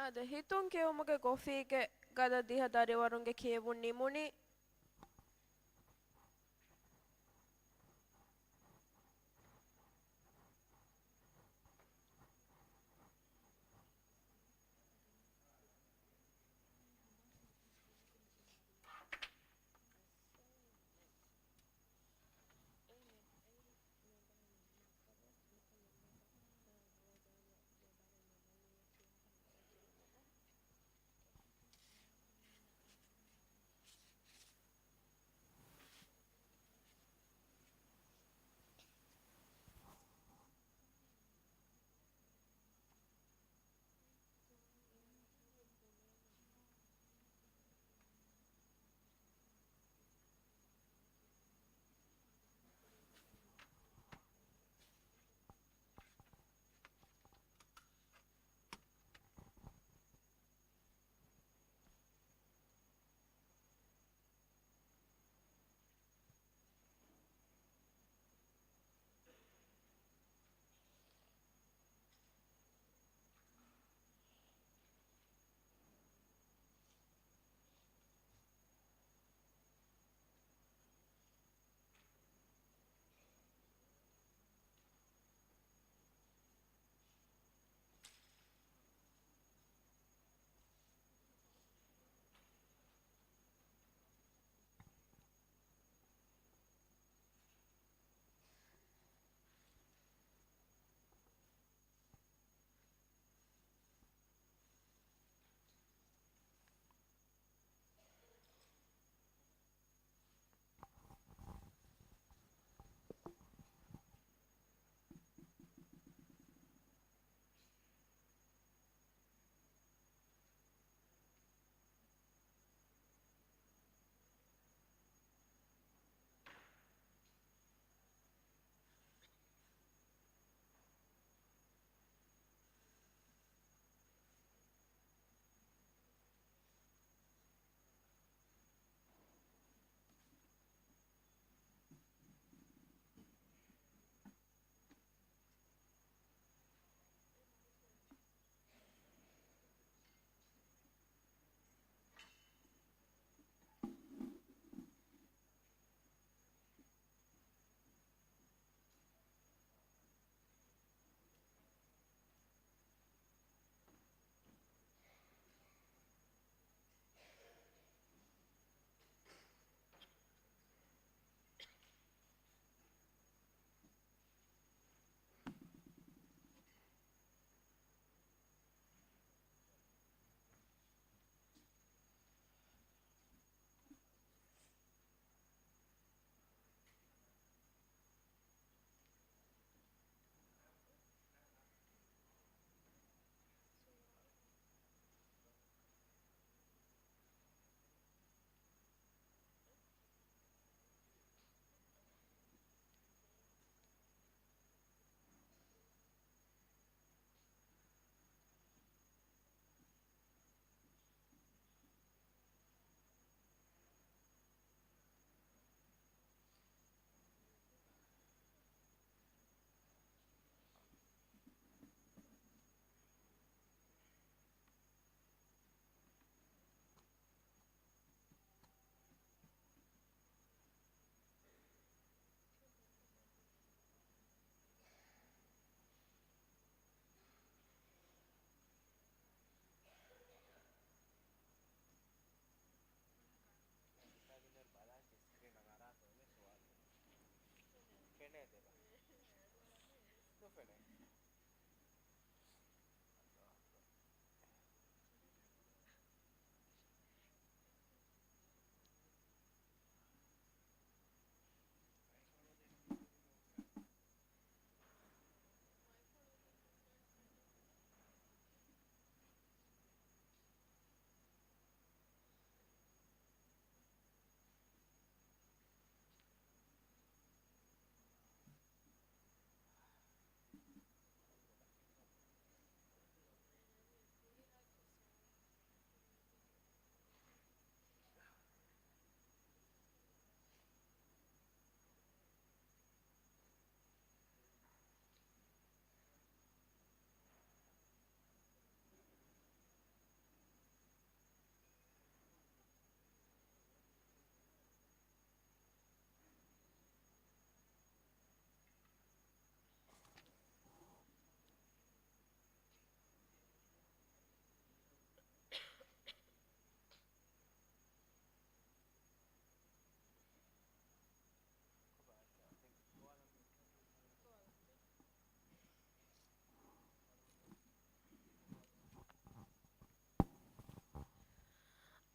Ada hitun kewumuge gofige gada diha dariwarunge kiyewun nimuni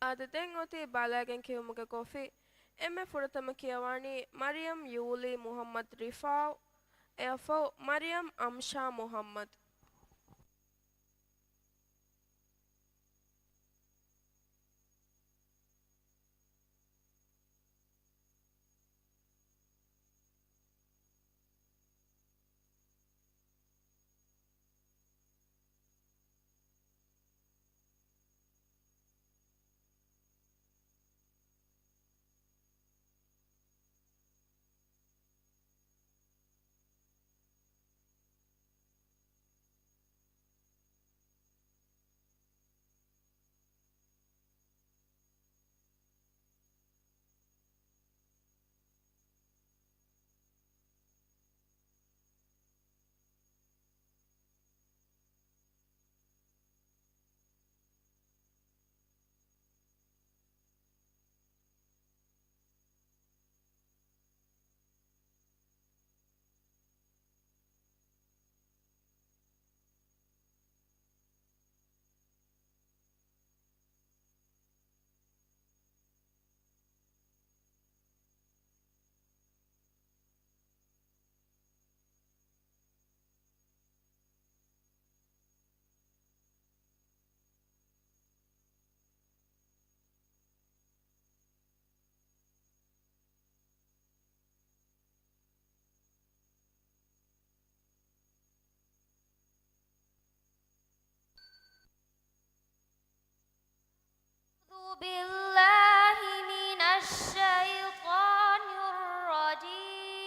Adeten oti balagen kiyumuge gofi emme furatama kiyawani Maryam Yuli Muhammad Rifau Efo Maryam Amsha Muhammad أعوذ بالله من الشيطان الرجيم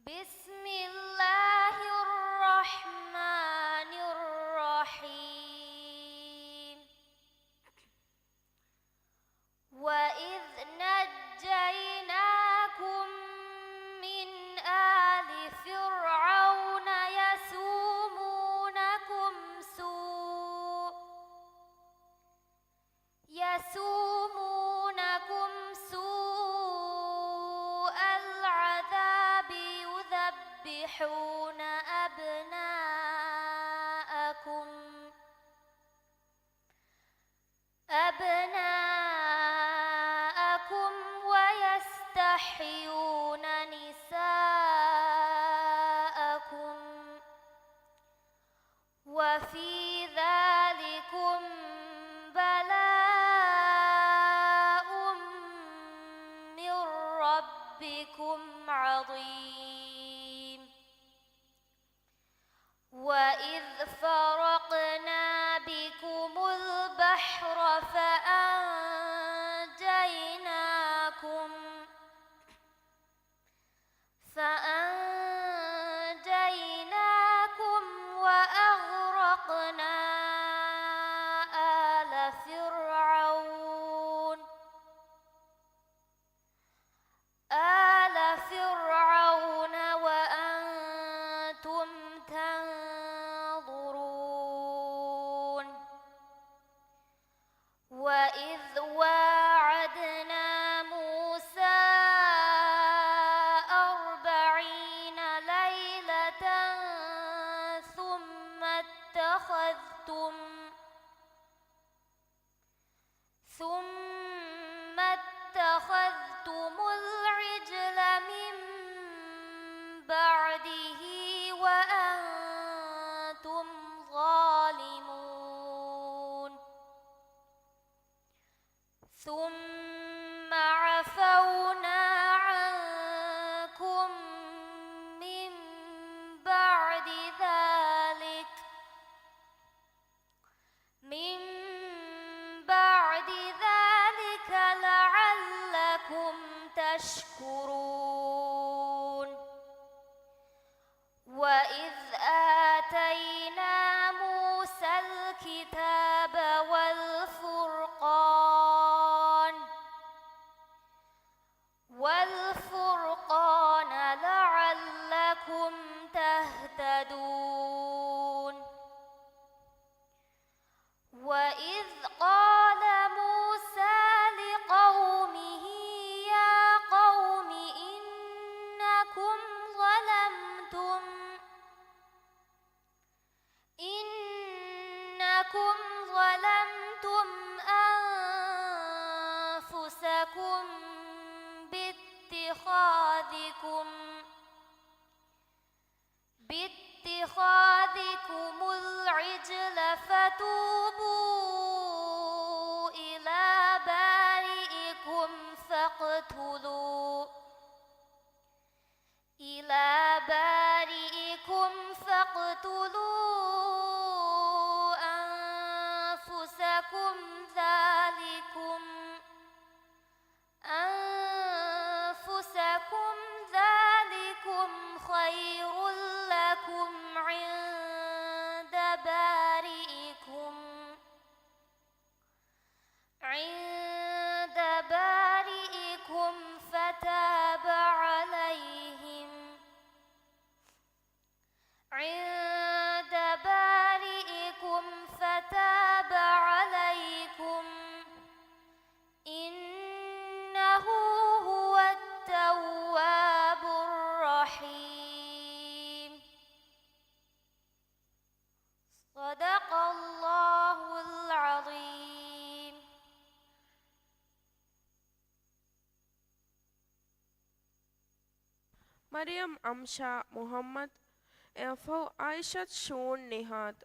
بسم الله الرحمن الرحيم وإذ نجيناكم من آل فرعون يسومونكم سوء العذاب يذبحون أبناءكم ويستحيون نساءكم وفي ذلكم بلاء من ربكم عظيم وإذ فرقنا بكم البحر فأنجيناكم وأغرقنا آل فرعون وأنتم تنظرون تشكرون وإذ آتينا موسى الكتاب والفرقان لعلكم تهتدون وإذ قال موسى لقومه يا قوم إنكم ظلمتم أنفسكم باتخاذكم العجل فتوبوا إلى بارئكم فاقتلوا أنفسكم ذلكم خير لكم عند بارئكم فتاب عليكم إنه هو التواب الرحيم صدق الله العظيم. Maryam Amsha Muhammad en Frau Aishat Schon Nihad.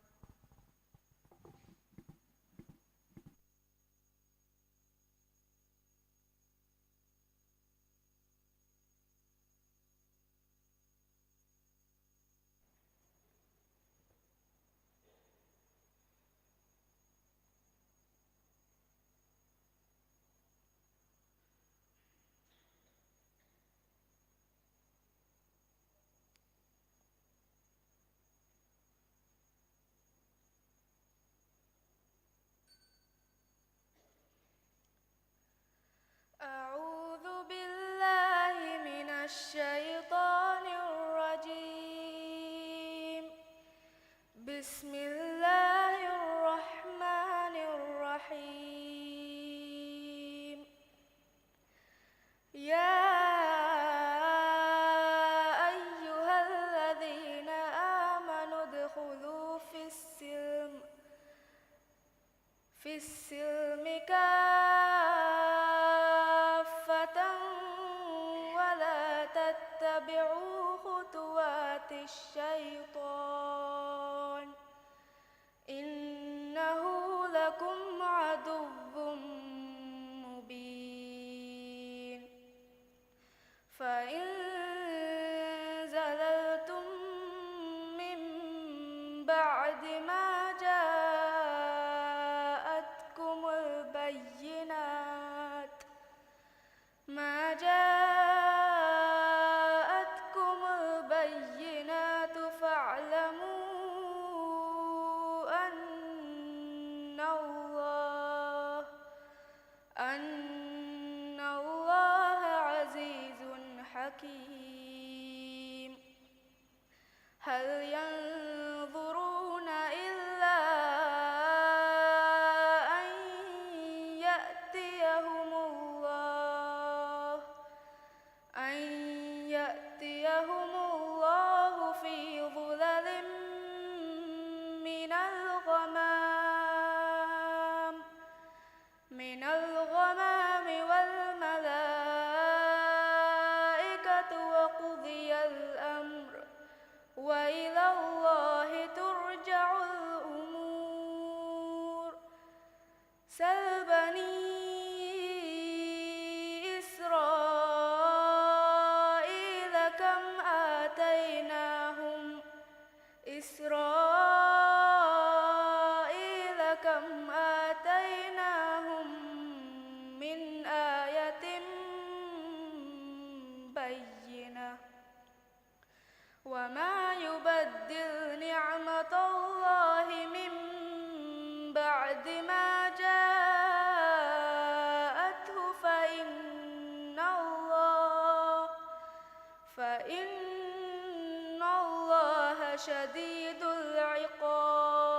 أعوذ بالله من الشيطان الرجيم. بسم الله الرحمن الرحيم. يا أيها الذين آمنوا ادخلوا في السلم كافة ولا تتبعوا خطوات الشيطان إنه لكم عدو مبين. فإن زللتم من بعد ما جاءتكم البينات فاعلموا ما جاءته فإن الله شديد العقاب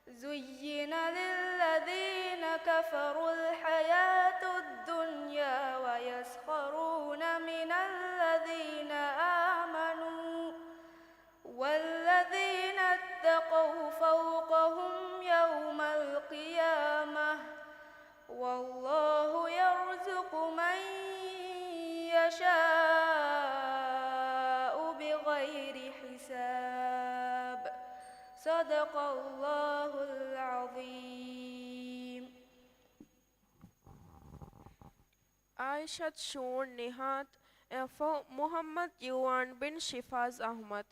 زين للذين كفروا الحياة الدنيا ويسخرون من الذين آمنوا والذين اتقوا فوقهم يوم القيامة والله يرزق من يشاء بغير حساب صدق الله العظيم. Aishat Shur Nihat for Muhammad Yuan bin Shifaz Ahmad.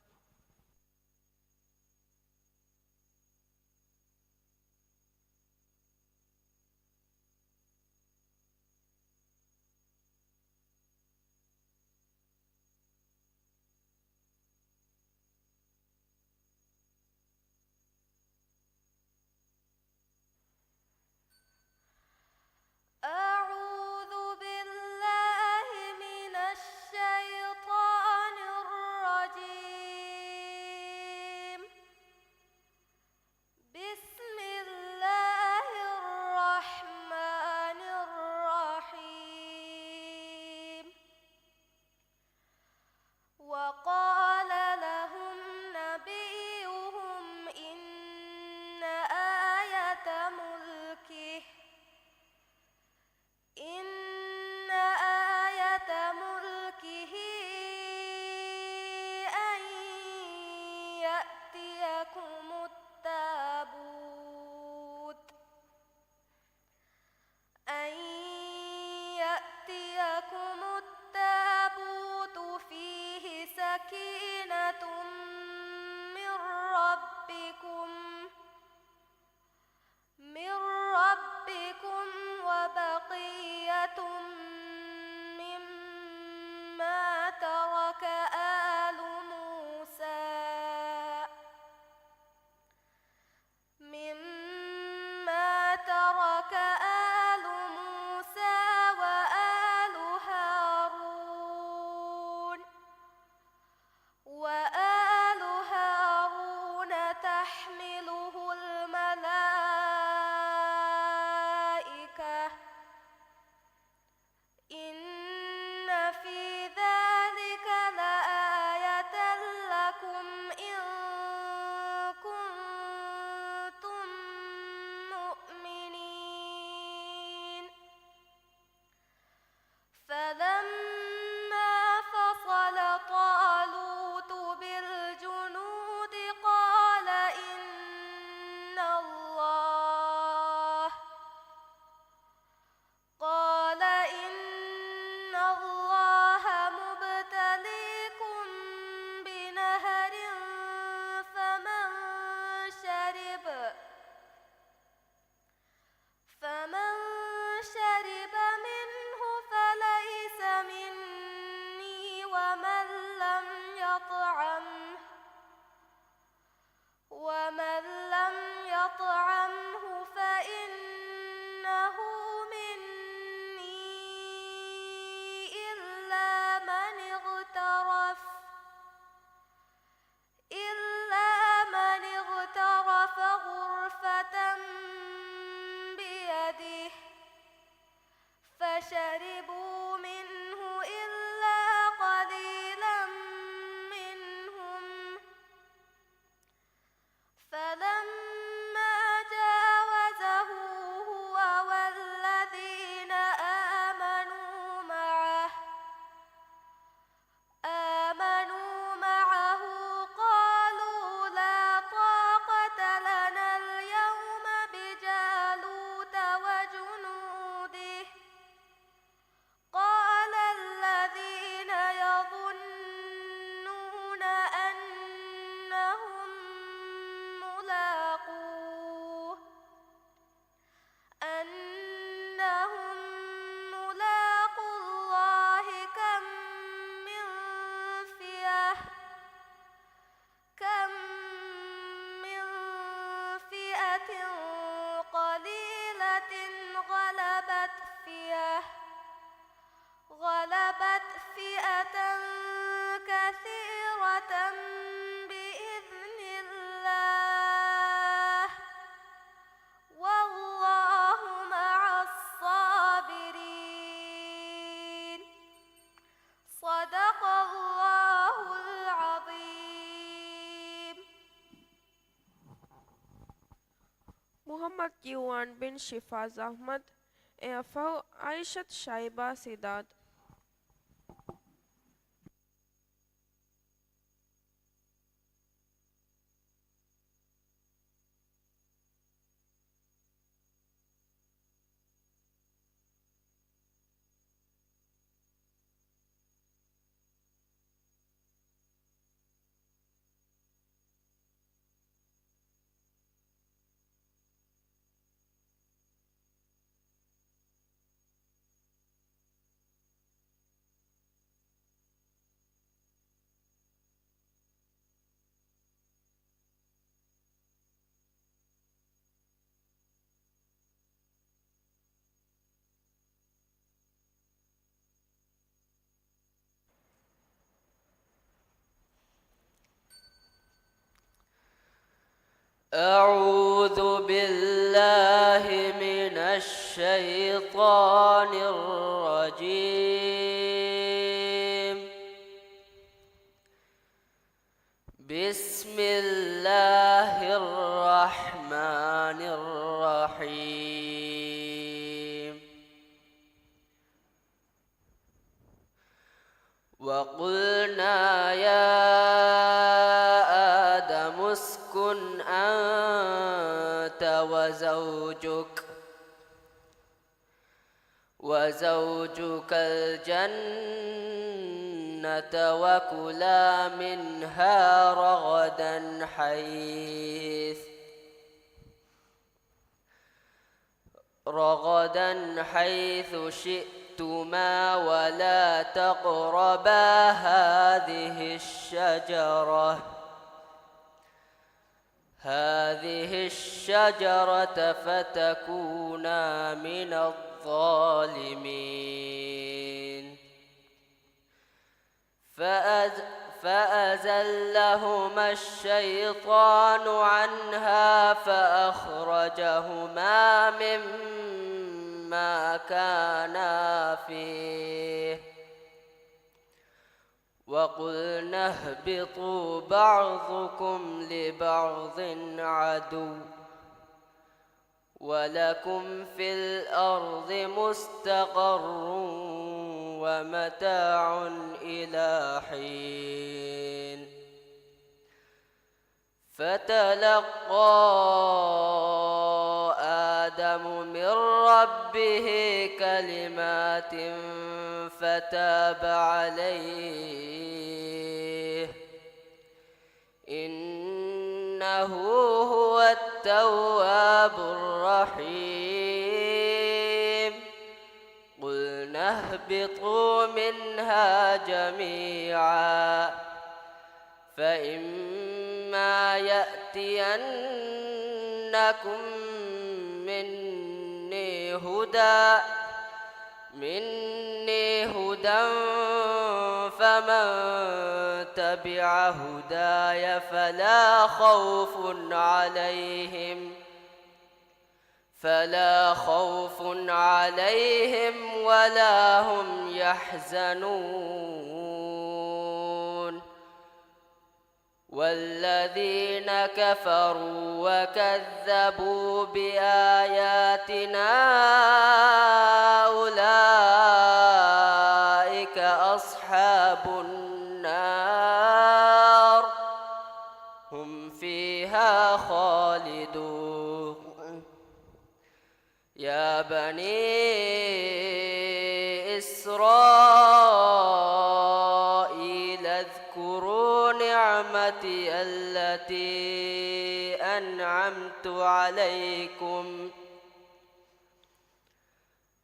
أعوذ بالله من الشيطان الرجيم. بسم الله الرحمن الرحيم. وقال لهم نبيهم إن آية ملكه أن يأتيكم التابوت فيه سكينة من ربكم وبقية مما ترك آل موسى وآل هارون تحمله الملائكة إن في ذلك لآية لكم إن كنتم مؤمنين. فلما فصل طالوت بالجنود قال إن الله مبتليكم بنهر فمن شرب منه فليس مني ومن لم يطعمه فإنه مني إلا من اغترف غرفة بيده غلبت فئة كثيرة بإذن الله والله مع الصابرين صدق الله العظيم. Muhammad Yuan bin Shifaz Ahmad Erfau Aishat Shaiba Sidat. أعوذ بالله من الشيطان الرجيم. بسم الله الرحمن الرحيم. وقلنا يا آدم اسكن أنت وزوجك الجنة وكلا منها رغدا حيث شئتما ولا تقربا هذه الشجرة فتكونا من الظالمين. فأزلهما الشيطان عنها فأخرجهما مما كانا فيه وقلنا اهبطوا بعضكم لبعض عدو ولكم في الأرض مستقر ومتاع إلى حين. فتلقى آدم من ربه كلمات فتاب عليه إنه هو التواب الرحيم. قلنا اهبطوا منها جميعا فإما يأتينكم مني هدى فمن تبع هداي فلا خوف عليهم ولا هم يحزنون. والذين كفروا وكذبوا بآياتنا أولئك أصحاب النار هم فيها خالدون. يا بني إسرائيل اذكروا نعمتي التي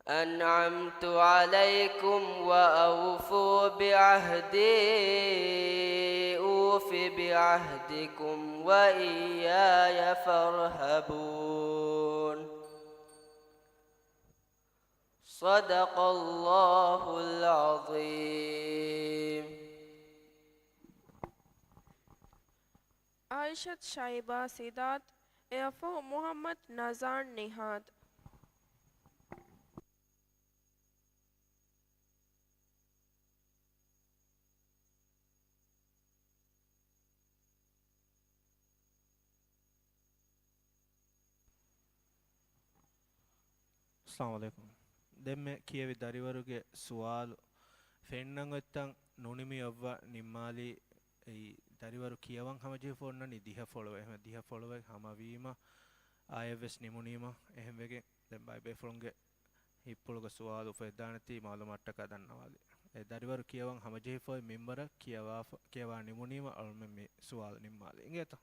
أنعمت عليكم وأوفوا بعهدي أوف بعهدكم وإياي فارهبون. صدق الله العظيم. Aishat Shaiba Sidat, Afo Muhammad Nazar Nihad. Assalamu alaikum. Demme kiyevi dariwaruge suwalu fennangoittan nunimi ovva nimmali ei dariwaru kiyawan hamaji fonnani diha follow ehma diha follow ek hamawima IFS nimunima ehem wege den bay folonge hippuluga suwalu fedanati malumattaka dannawali e dariwaru kiyawan hamaji fo mimbara kiyawa nimunima alme me suwalu nimmali ingeta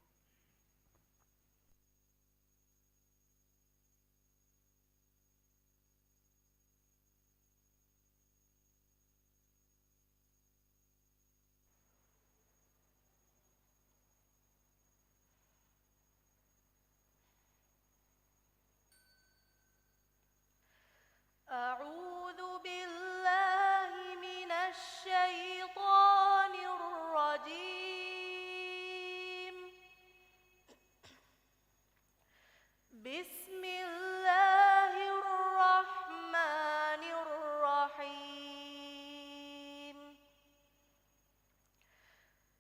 أعوذ بالله من الشيطان الرجيم. بسم الله الرحمن الرحيم.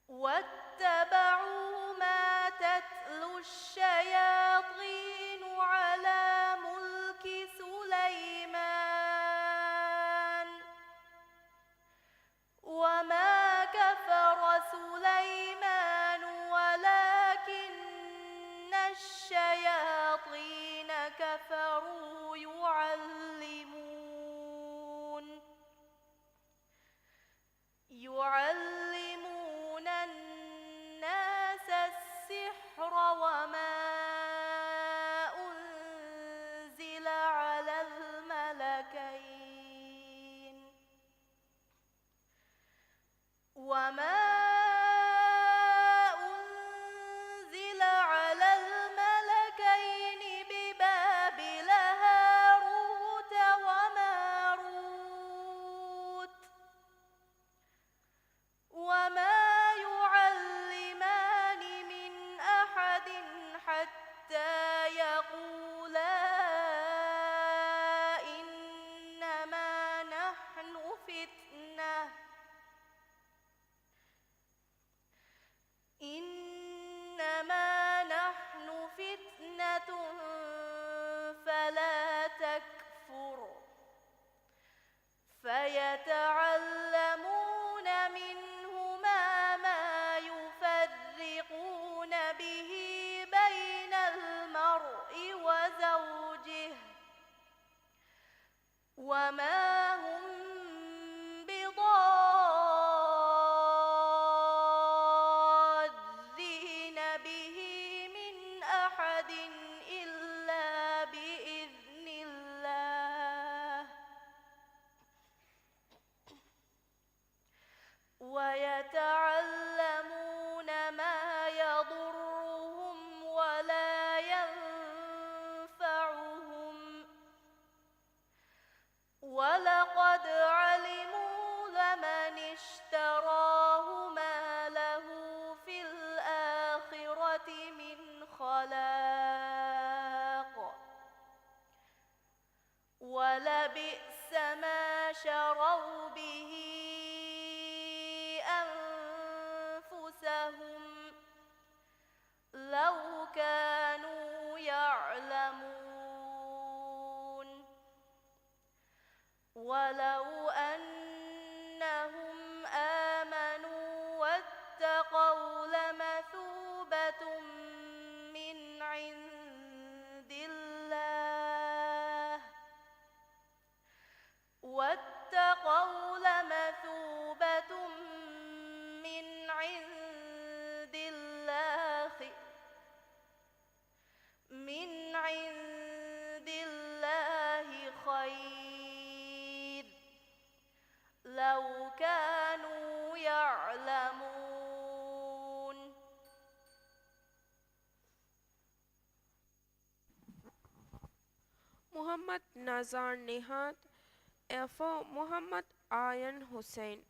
واتبعوا ما تتلو الشياطين على ملك سليمان وما كفر سليمان ولكن الشياطين كفروا يعلمون الناس السحر وما أنزل على الملكين ببابل هاروت وماروت وما يعلمان من أحد حتى يقولا إنما نحن فتنة فلا تكفر فيتعلمون منهما ما يفرقون به بين المرء وزوجه وما هم بضارين به من أحد إلا بإذن الله ويتعلمون ما يضرهم ولا ينفعهم ولقد علموا لمن اشتراه ما له في الآخرة من خلاق ولبئس ما شروا به أنفسهم لو كانوا يعلمون ولو أنهم آمنوا واتقوا لمثوبة من عند الله خير لو كانوا يعلمون. Muhammad Nazar Nihat, Erfor Muhammad Aryan Hussein.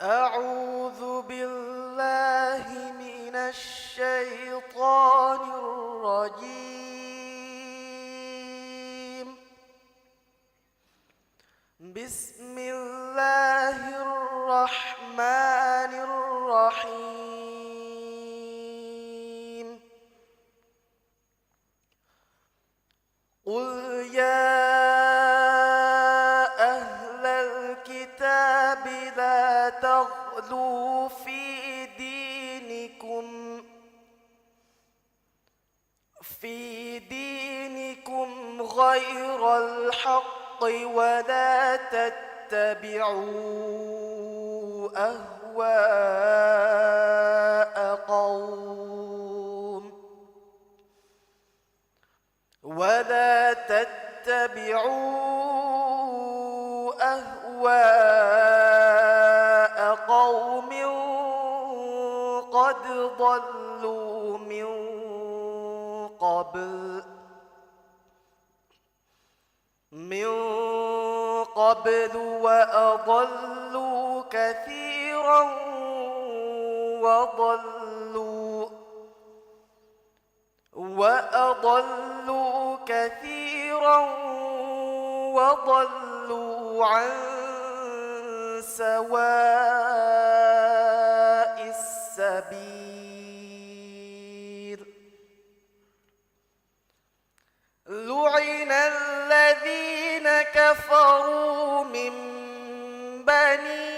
أعوذ بالله من الشيطان الرجيم. بسم الله الرحمن الرحيم. قل يا أهل الكتاب لا تغلوا في دينكم غير الحق ولا تتبعوا أهواء قوم قد ضلوا من قبل وأضلوا كثيرا وضلوا عن سواء السبيل. لعن الذين كفروا من بني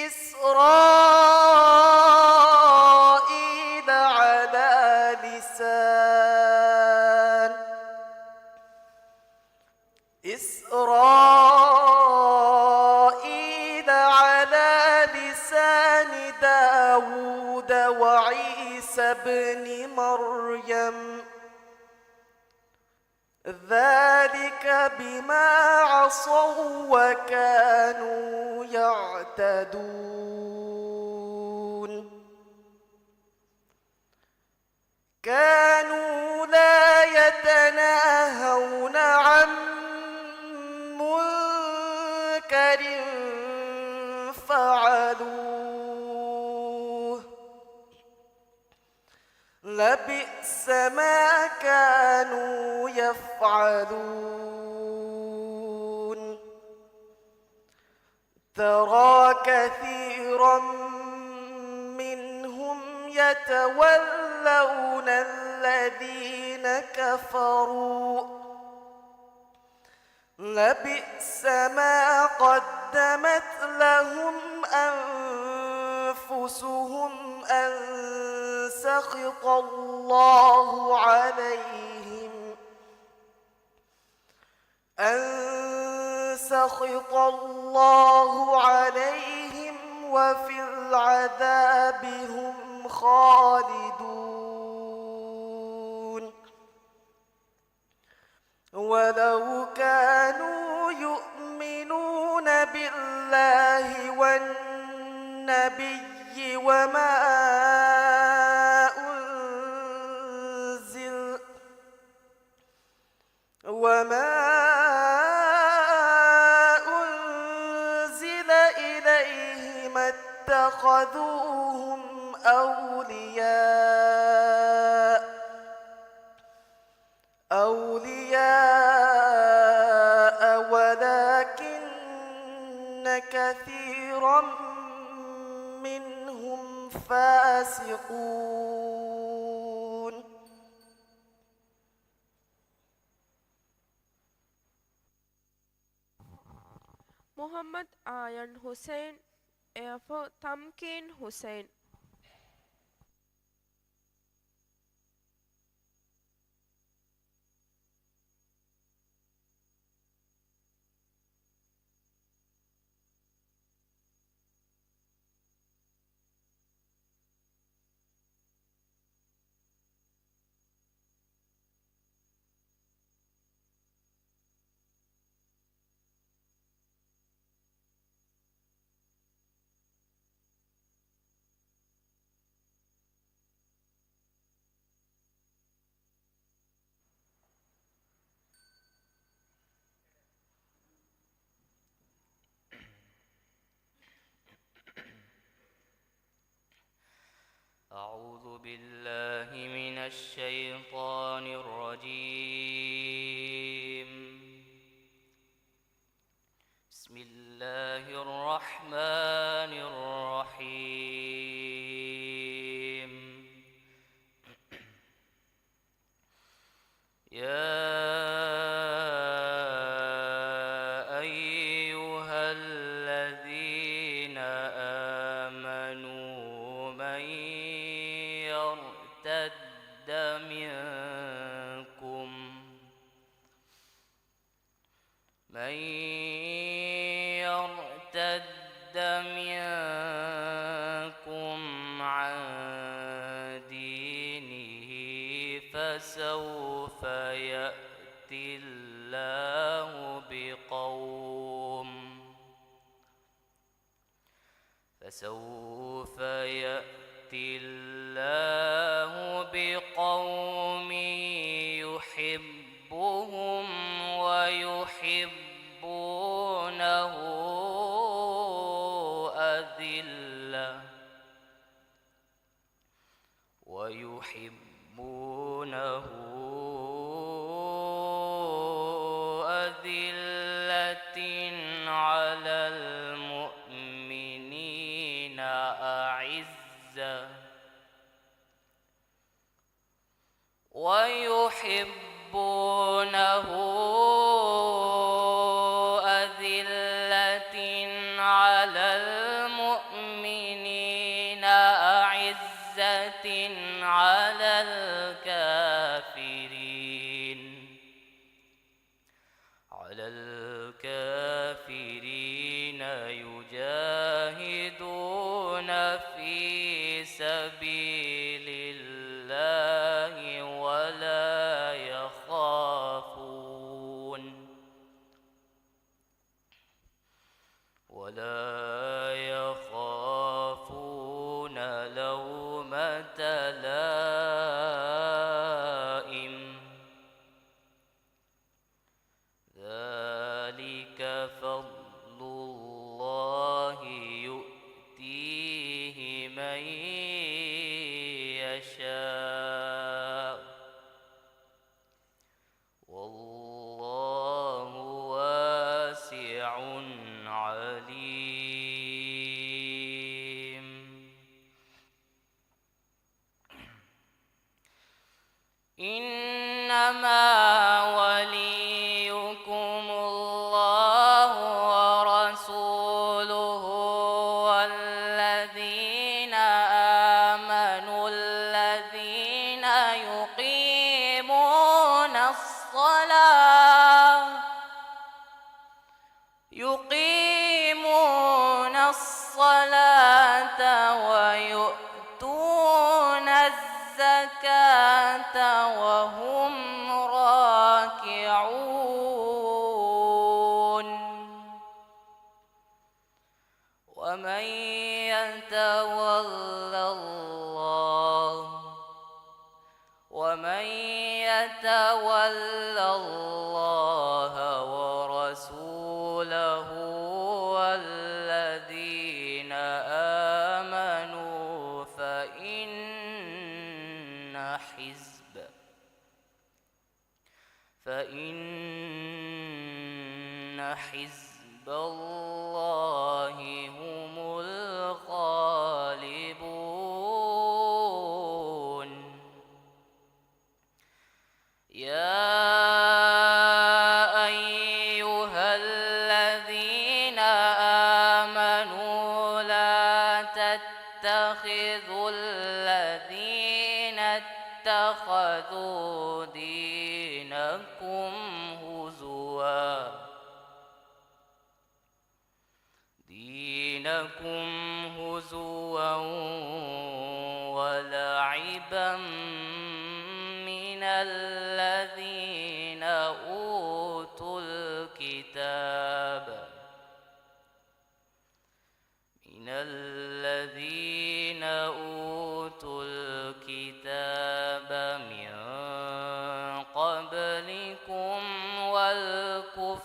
إسرائيل على لسان داود وعيسى بن مريم، ذلك بما عصوا وكانوا يعتدون. كانوا لا يتناهون عن منكر فعلوه، لبئس ما كانوا يفعلون. ترى كثيرا منهم يتولون الذين كفروا، لبئس ما قدمت لهم أنفسهم أن سخط الله عليهم وفي العذاب هم خالدون. ولو كانوا يؤمنون بالله والنبي وما أنزل إليه ما اتخذوهم أولياء ولكن كثيرا منهم فاسقون. Muhammad Ayan Hussein, for Tamkin Hussein. أعوذ بالله من الشيطان الرجيم. بسم الله الرحمن الرحيم. يا أيها الذين آمنوا من يرتد منكم عن دينه فسوف يأتي الله بقوم يحبهم ويحبونه أذلة على المؤمنين أعزة ويحبونه أذلة على المؤمنين أعزة على الكافرين يجاهدون في سبيل الله ولا يخافون لومة لائم ذلك فضل الله يؤتيه من يشاء والله واسع عليم. إنما وليكم الله ورسوله والذين آمنوا الذين يقيمون الصلاة ويؤتون الزكاة وهم راكعون ومن يتول الله ورسوله والذين آمنوا فإن حزب الله هم الغالبون. يا أيها الذين اتخذوا دينكم هزوا ولعبا من الذين أوتوا الكتاب من قبلكم والكفار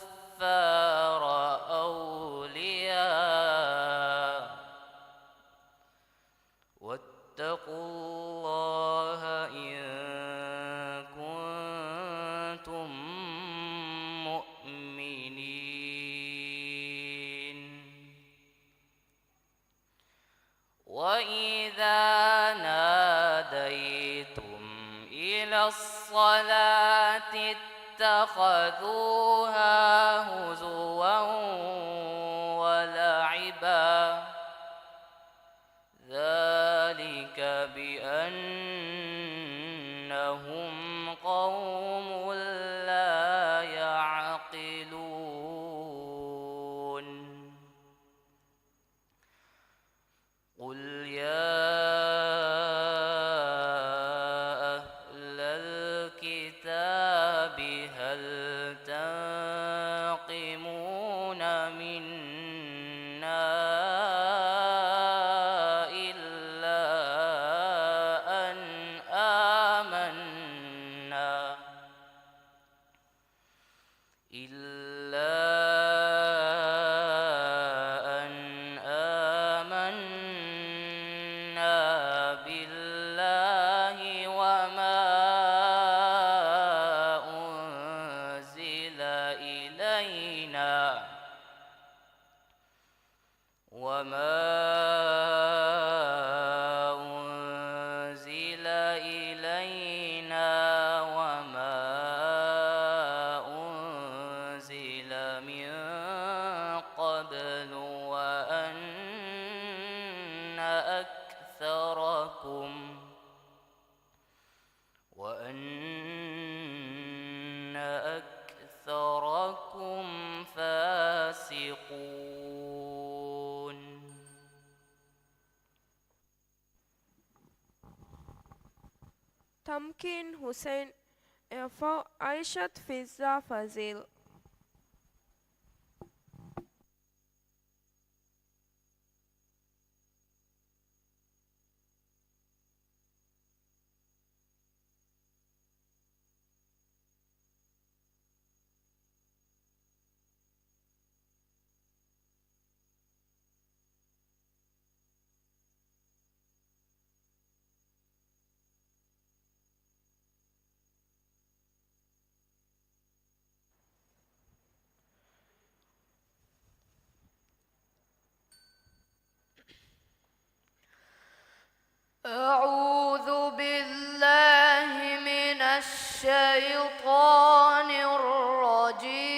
أولياء واتقوا الله إن كنتم مؤمنين وإذا ناديتم إلى الصلاة اتخذوها هزوا ولعبا ذلك بأنهم قوم لا يعقلون قل يا أهل الكتاب هل تنقمون منا إلا أن آمنا بالله أنزل إلينا وما أنزل من قبل وأن أكثركم فاسقون تمكين حسين ارفع عيشة فيزا فزيل أعوذ بالله من الشيطان الرجيم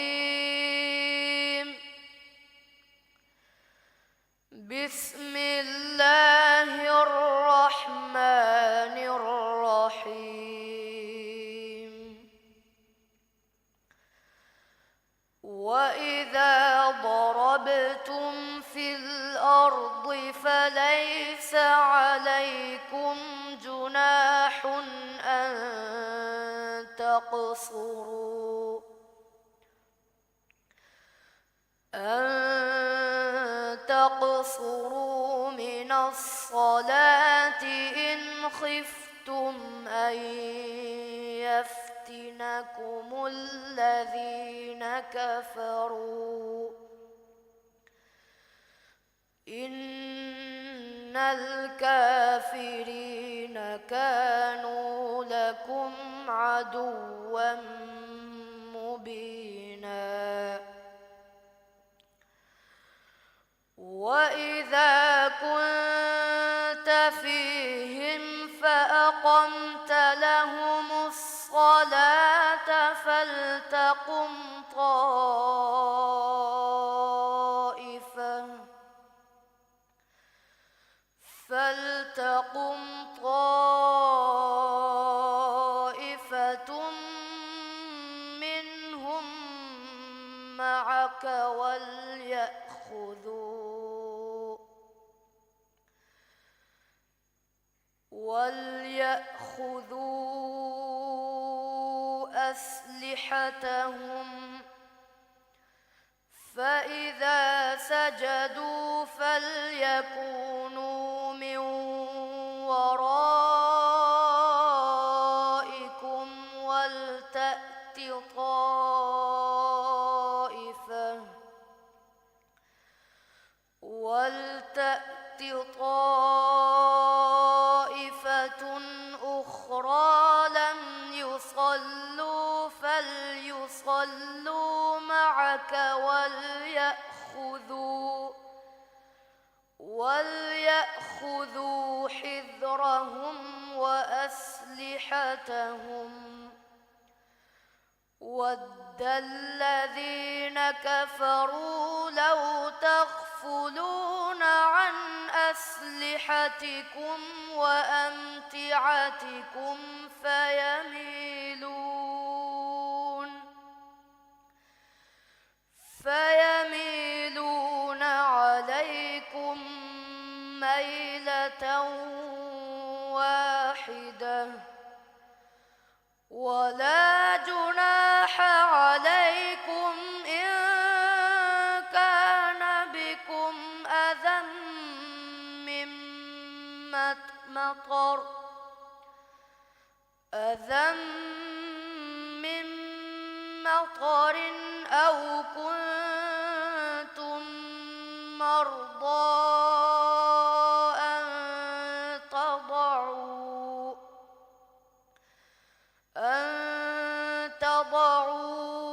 بسم الله الرحمن الرحيم وإذا ضربتم في الأرض فليس عليكم جناح أن تقصروا من الصلاة إن خفتم أن يفتنكم الذين كفروا إن الكافرين كانوا لكم عدوا مبينا وإذا كنت فيهم فأقمت لهم الصلاة فلتقم طائفة وليأخذوا أسلحتهم فإذا سجدوا فليكونوا من ورائكم ولتأت طائفة أخرى لم يصلوا فليصلوا معك وليأخذوا حذرهم وأسلحتهم ود الذين كفروا لو تغفلون عن أسلحتكم وأمتعتكم فيميلون عليكم ميلة واحدة ولا جناح عليكم إن كان بكم أذى من مطر أو كنتم مرضى أن تضعوا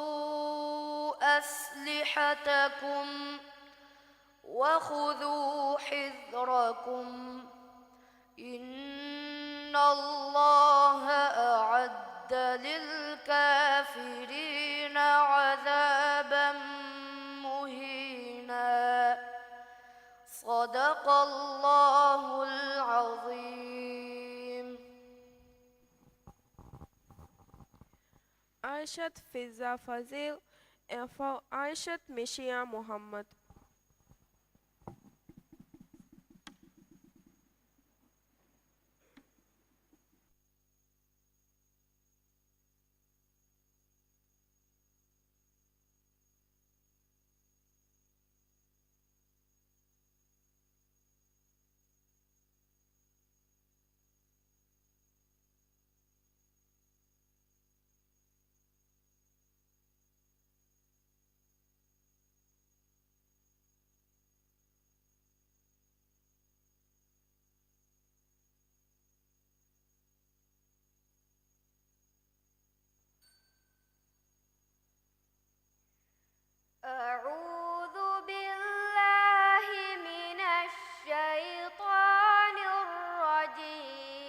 أسلحتكم وخذوا حذركم إن الله أعد للكافرين عذابا مهينا صدق الله العظيم. Aishat Fiza Fazil and for Aishat Mishia Muhammad. أعوذ بالله من الشيطان الرجيم.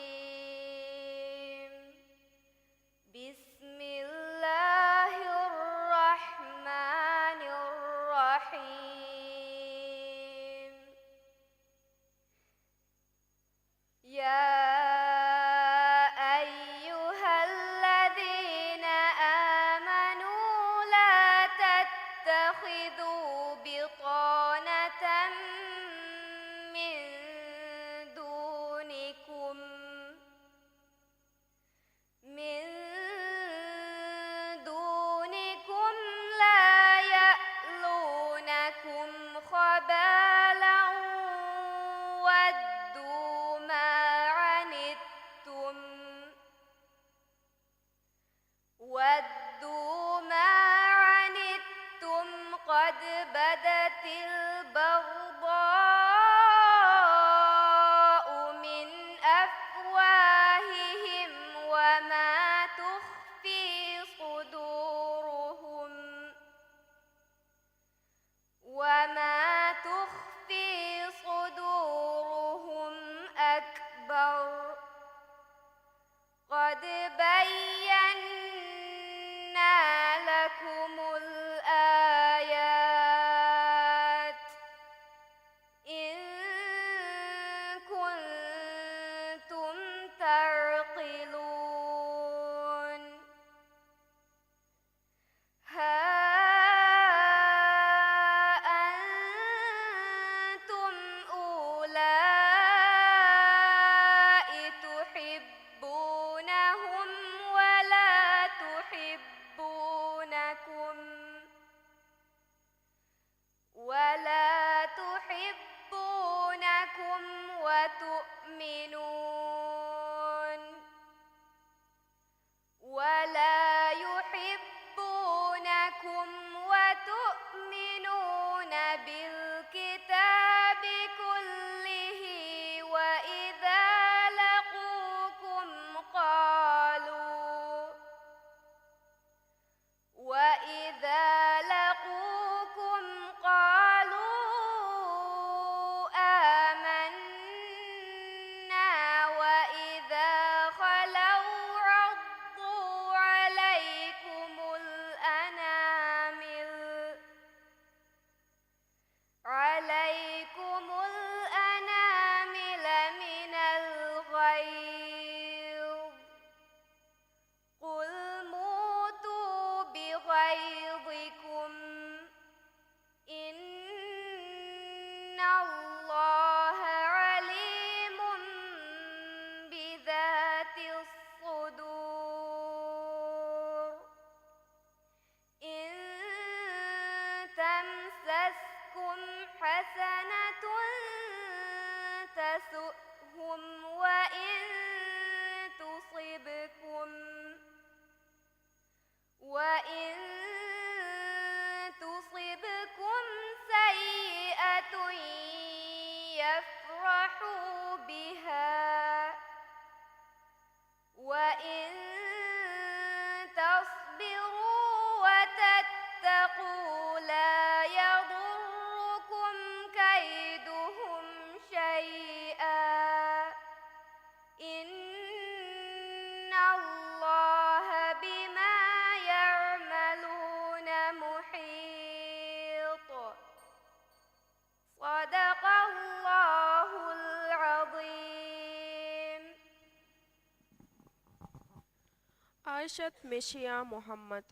بسم الله الرحمن الرحيم. يا أيها الذين آمنوا لا تتخذوا بطانة من دونكم لا يألونكم خبالا ودوا ما عنتم قد بدت البغضاء من أفواههم وما تخفي صدورهم أكبر قد بينا لكم الآيات إن كنتم تعقلون ها تصبكم حسنة تسؤهم وإن تصبكم سيئة يفرحوا بها وإن تصبروا وتتقوا لا يضركم كيدهم شيئا إن الله بما يعملون محيط صدق الله العظيم. عائشة مشيا محمد.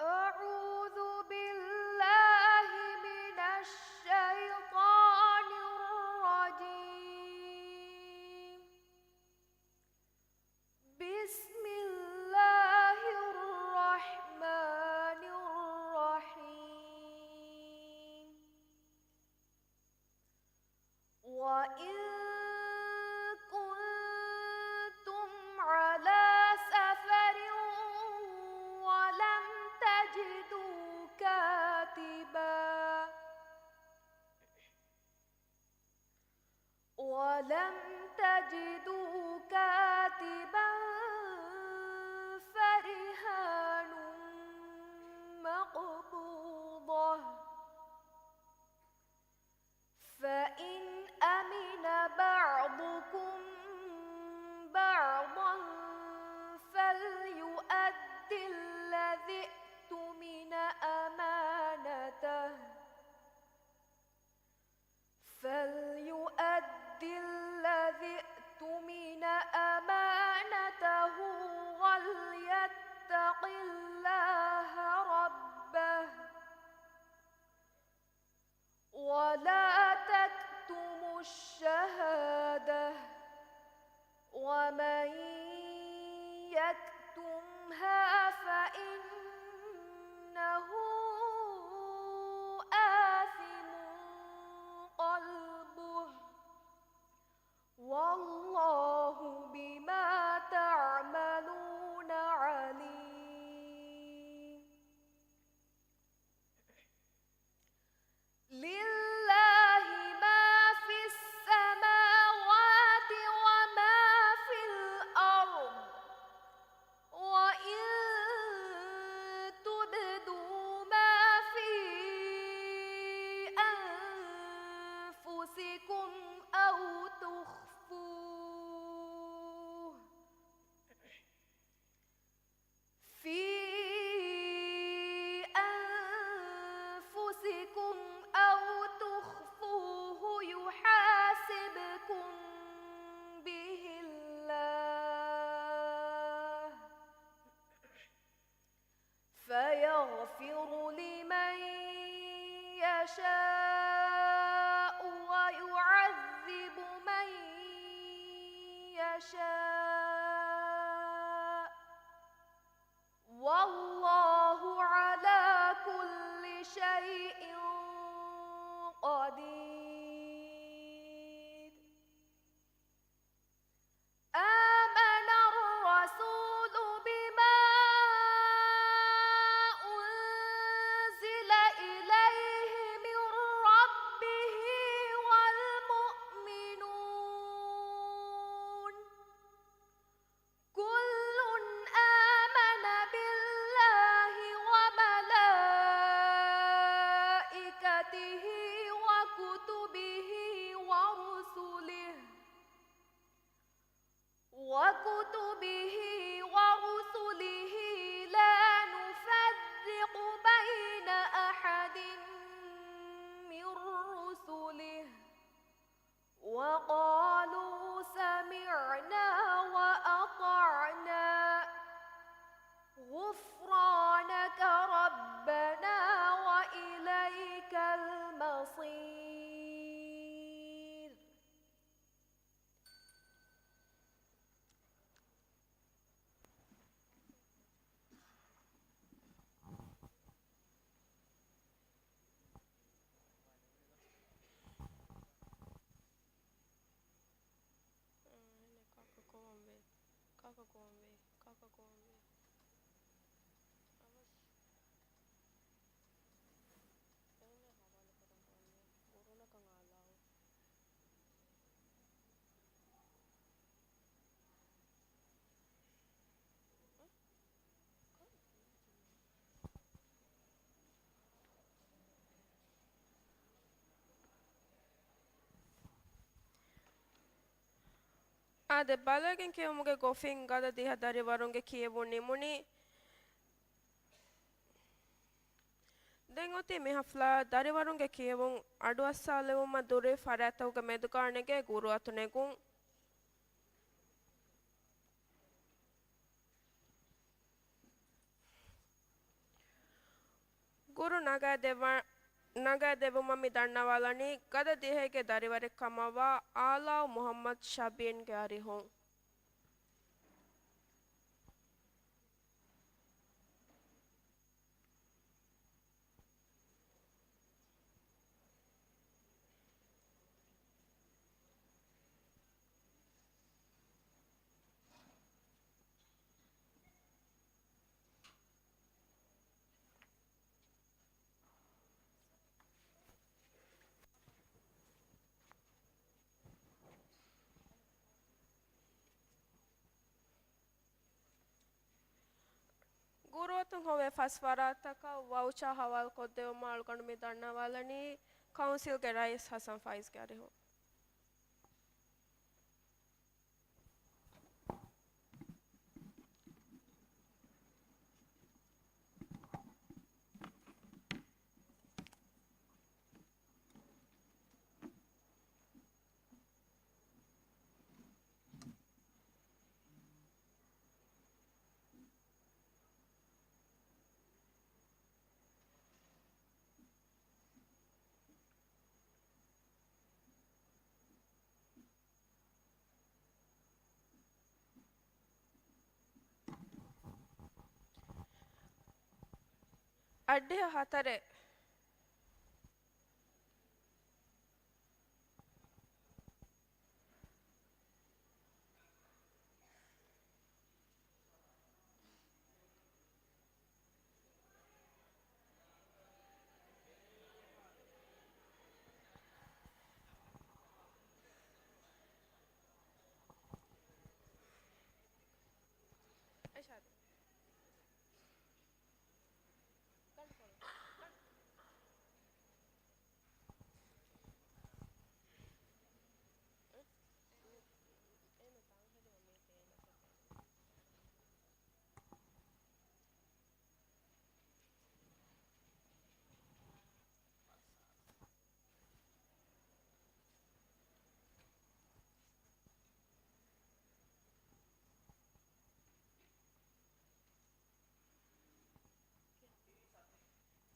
أعوذ بالله من الشيطان الرجيم. بسم الله الرحمن الرحيم. وإن كنتم على سفر ولم تجدوا كاتبا فرهان مقبوضة فإن أمن بعضكم بعضا فليؤد الذي اؤتمن أمانته وليتق الله ربه ولا تكتموا الشهادة ومن يكتمها فإنه آثم قلبه والله بما تعملون عليم. لله ما في السماوات وما في الأرض وإن تبدوا ما في أنفسكم أو تخفوه في أنفسكم أو تخفوه يحاسبكم به الله فيغفر لمن يشاء ويعذب من يشاء والله على كل شيء قدير. آمن الرسول بما أنزل إليه من Ade balagen kiyomuge gofin gada diha dariwarunge kiyewuni muni den oti mi hafla dariwarunge kiyewun adu assalewuma dure faratawge medukarnege guru atunegun guru naga devuma mi dannawalani gada dihege dariware kamawa alaw muhammad shabin ge arihun guru atun hove faswarataka voucher hawal koddewuma algondu mi dannawalani council ge rais hasan faiz ge arihun adde hatare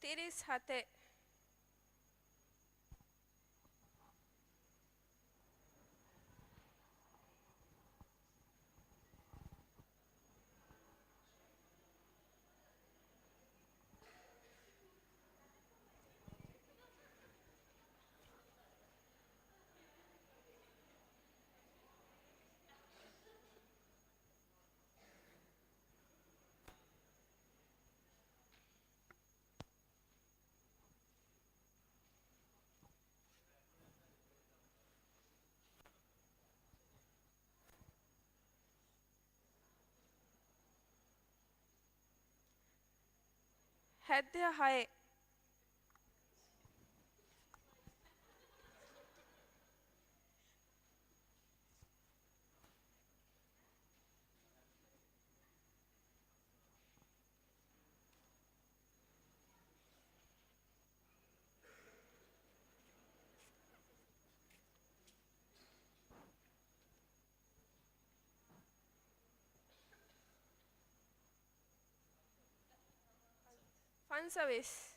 tiris hate hedde haye fan service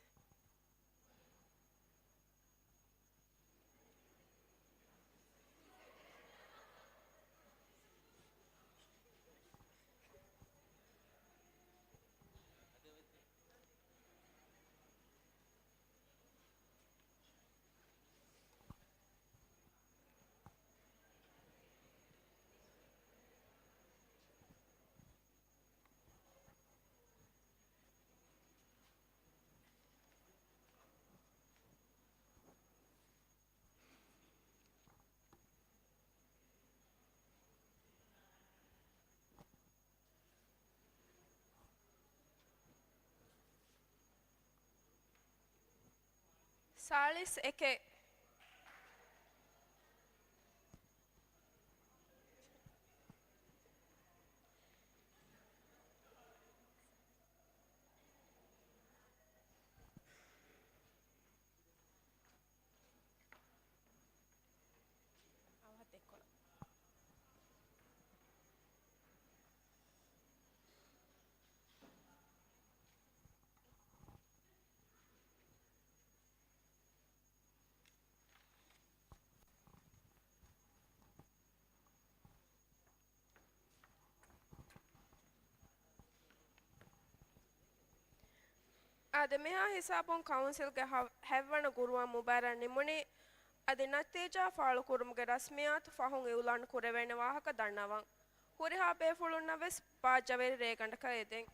Salis eke. Ade meha hisabun council ge hevwana guruwa mubarak nimuni ade natija faalu kurumge rasmiyat fahun eulan kurevene wahaka dannawan huriha be fulunna ves paajaveri reganda ka eden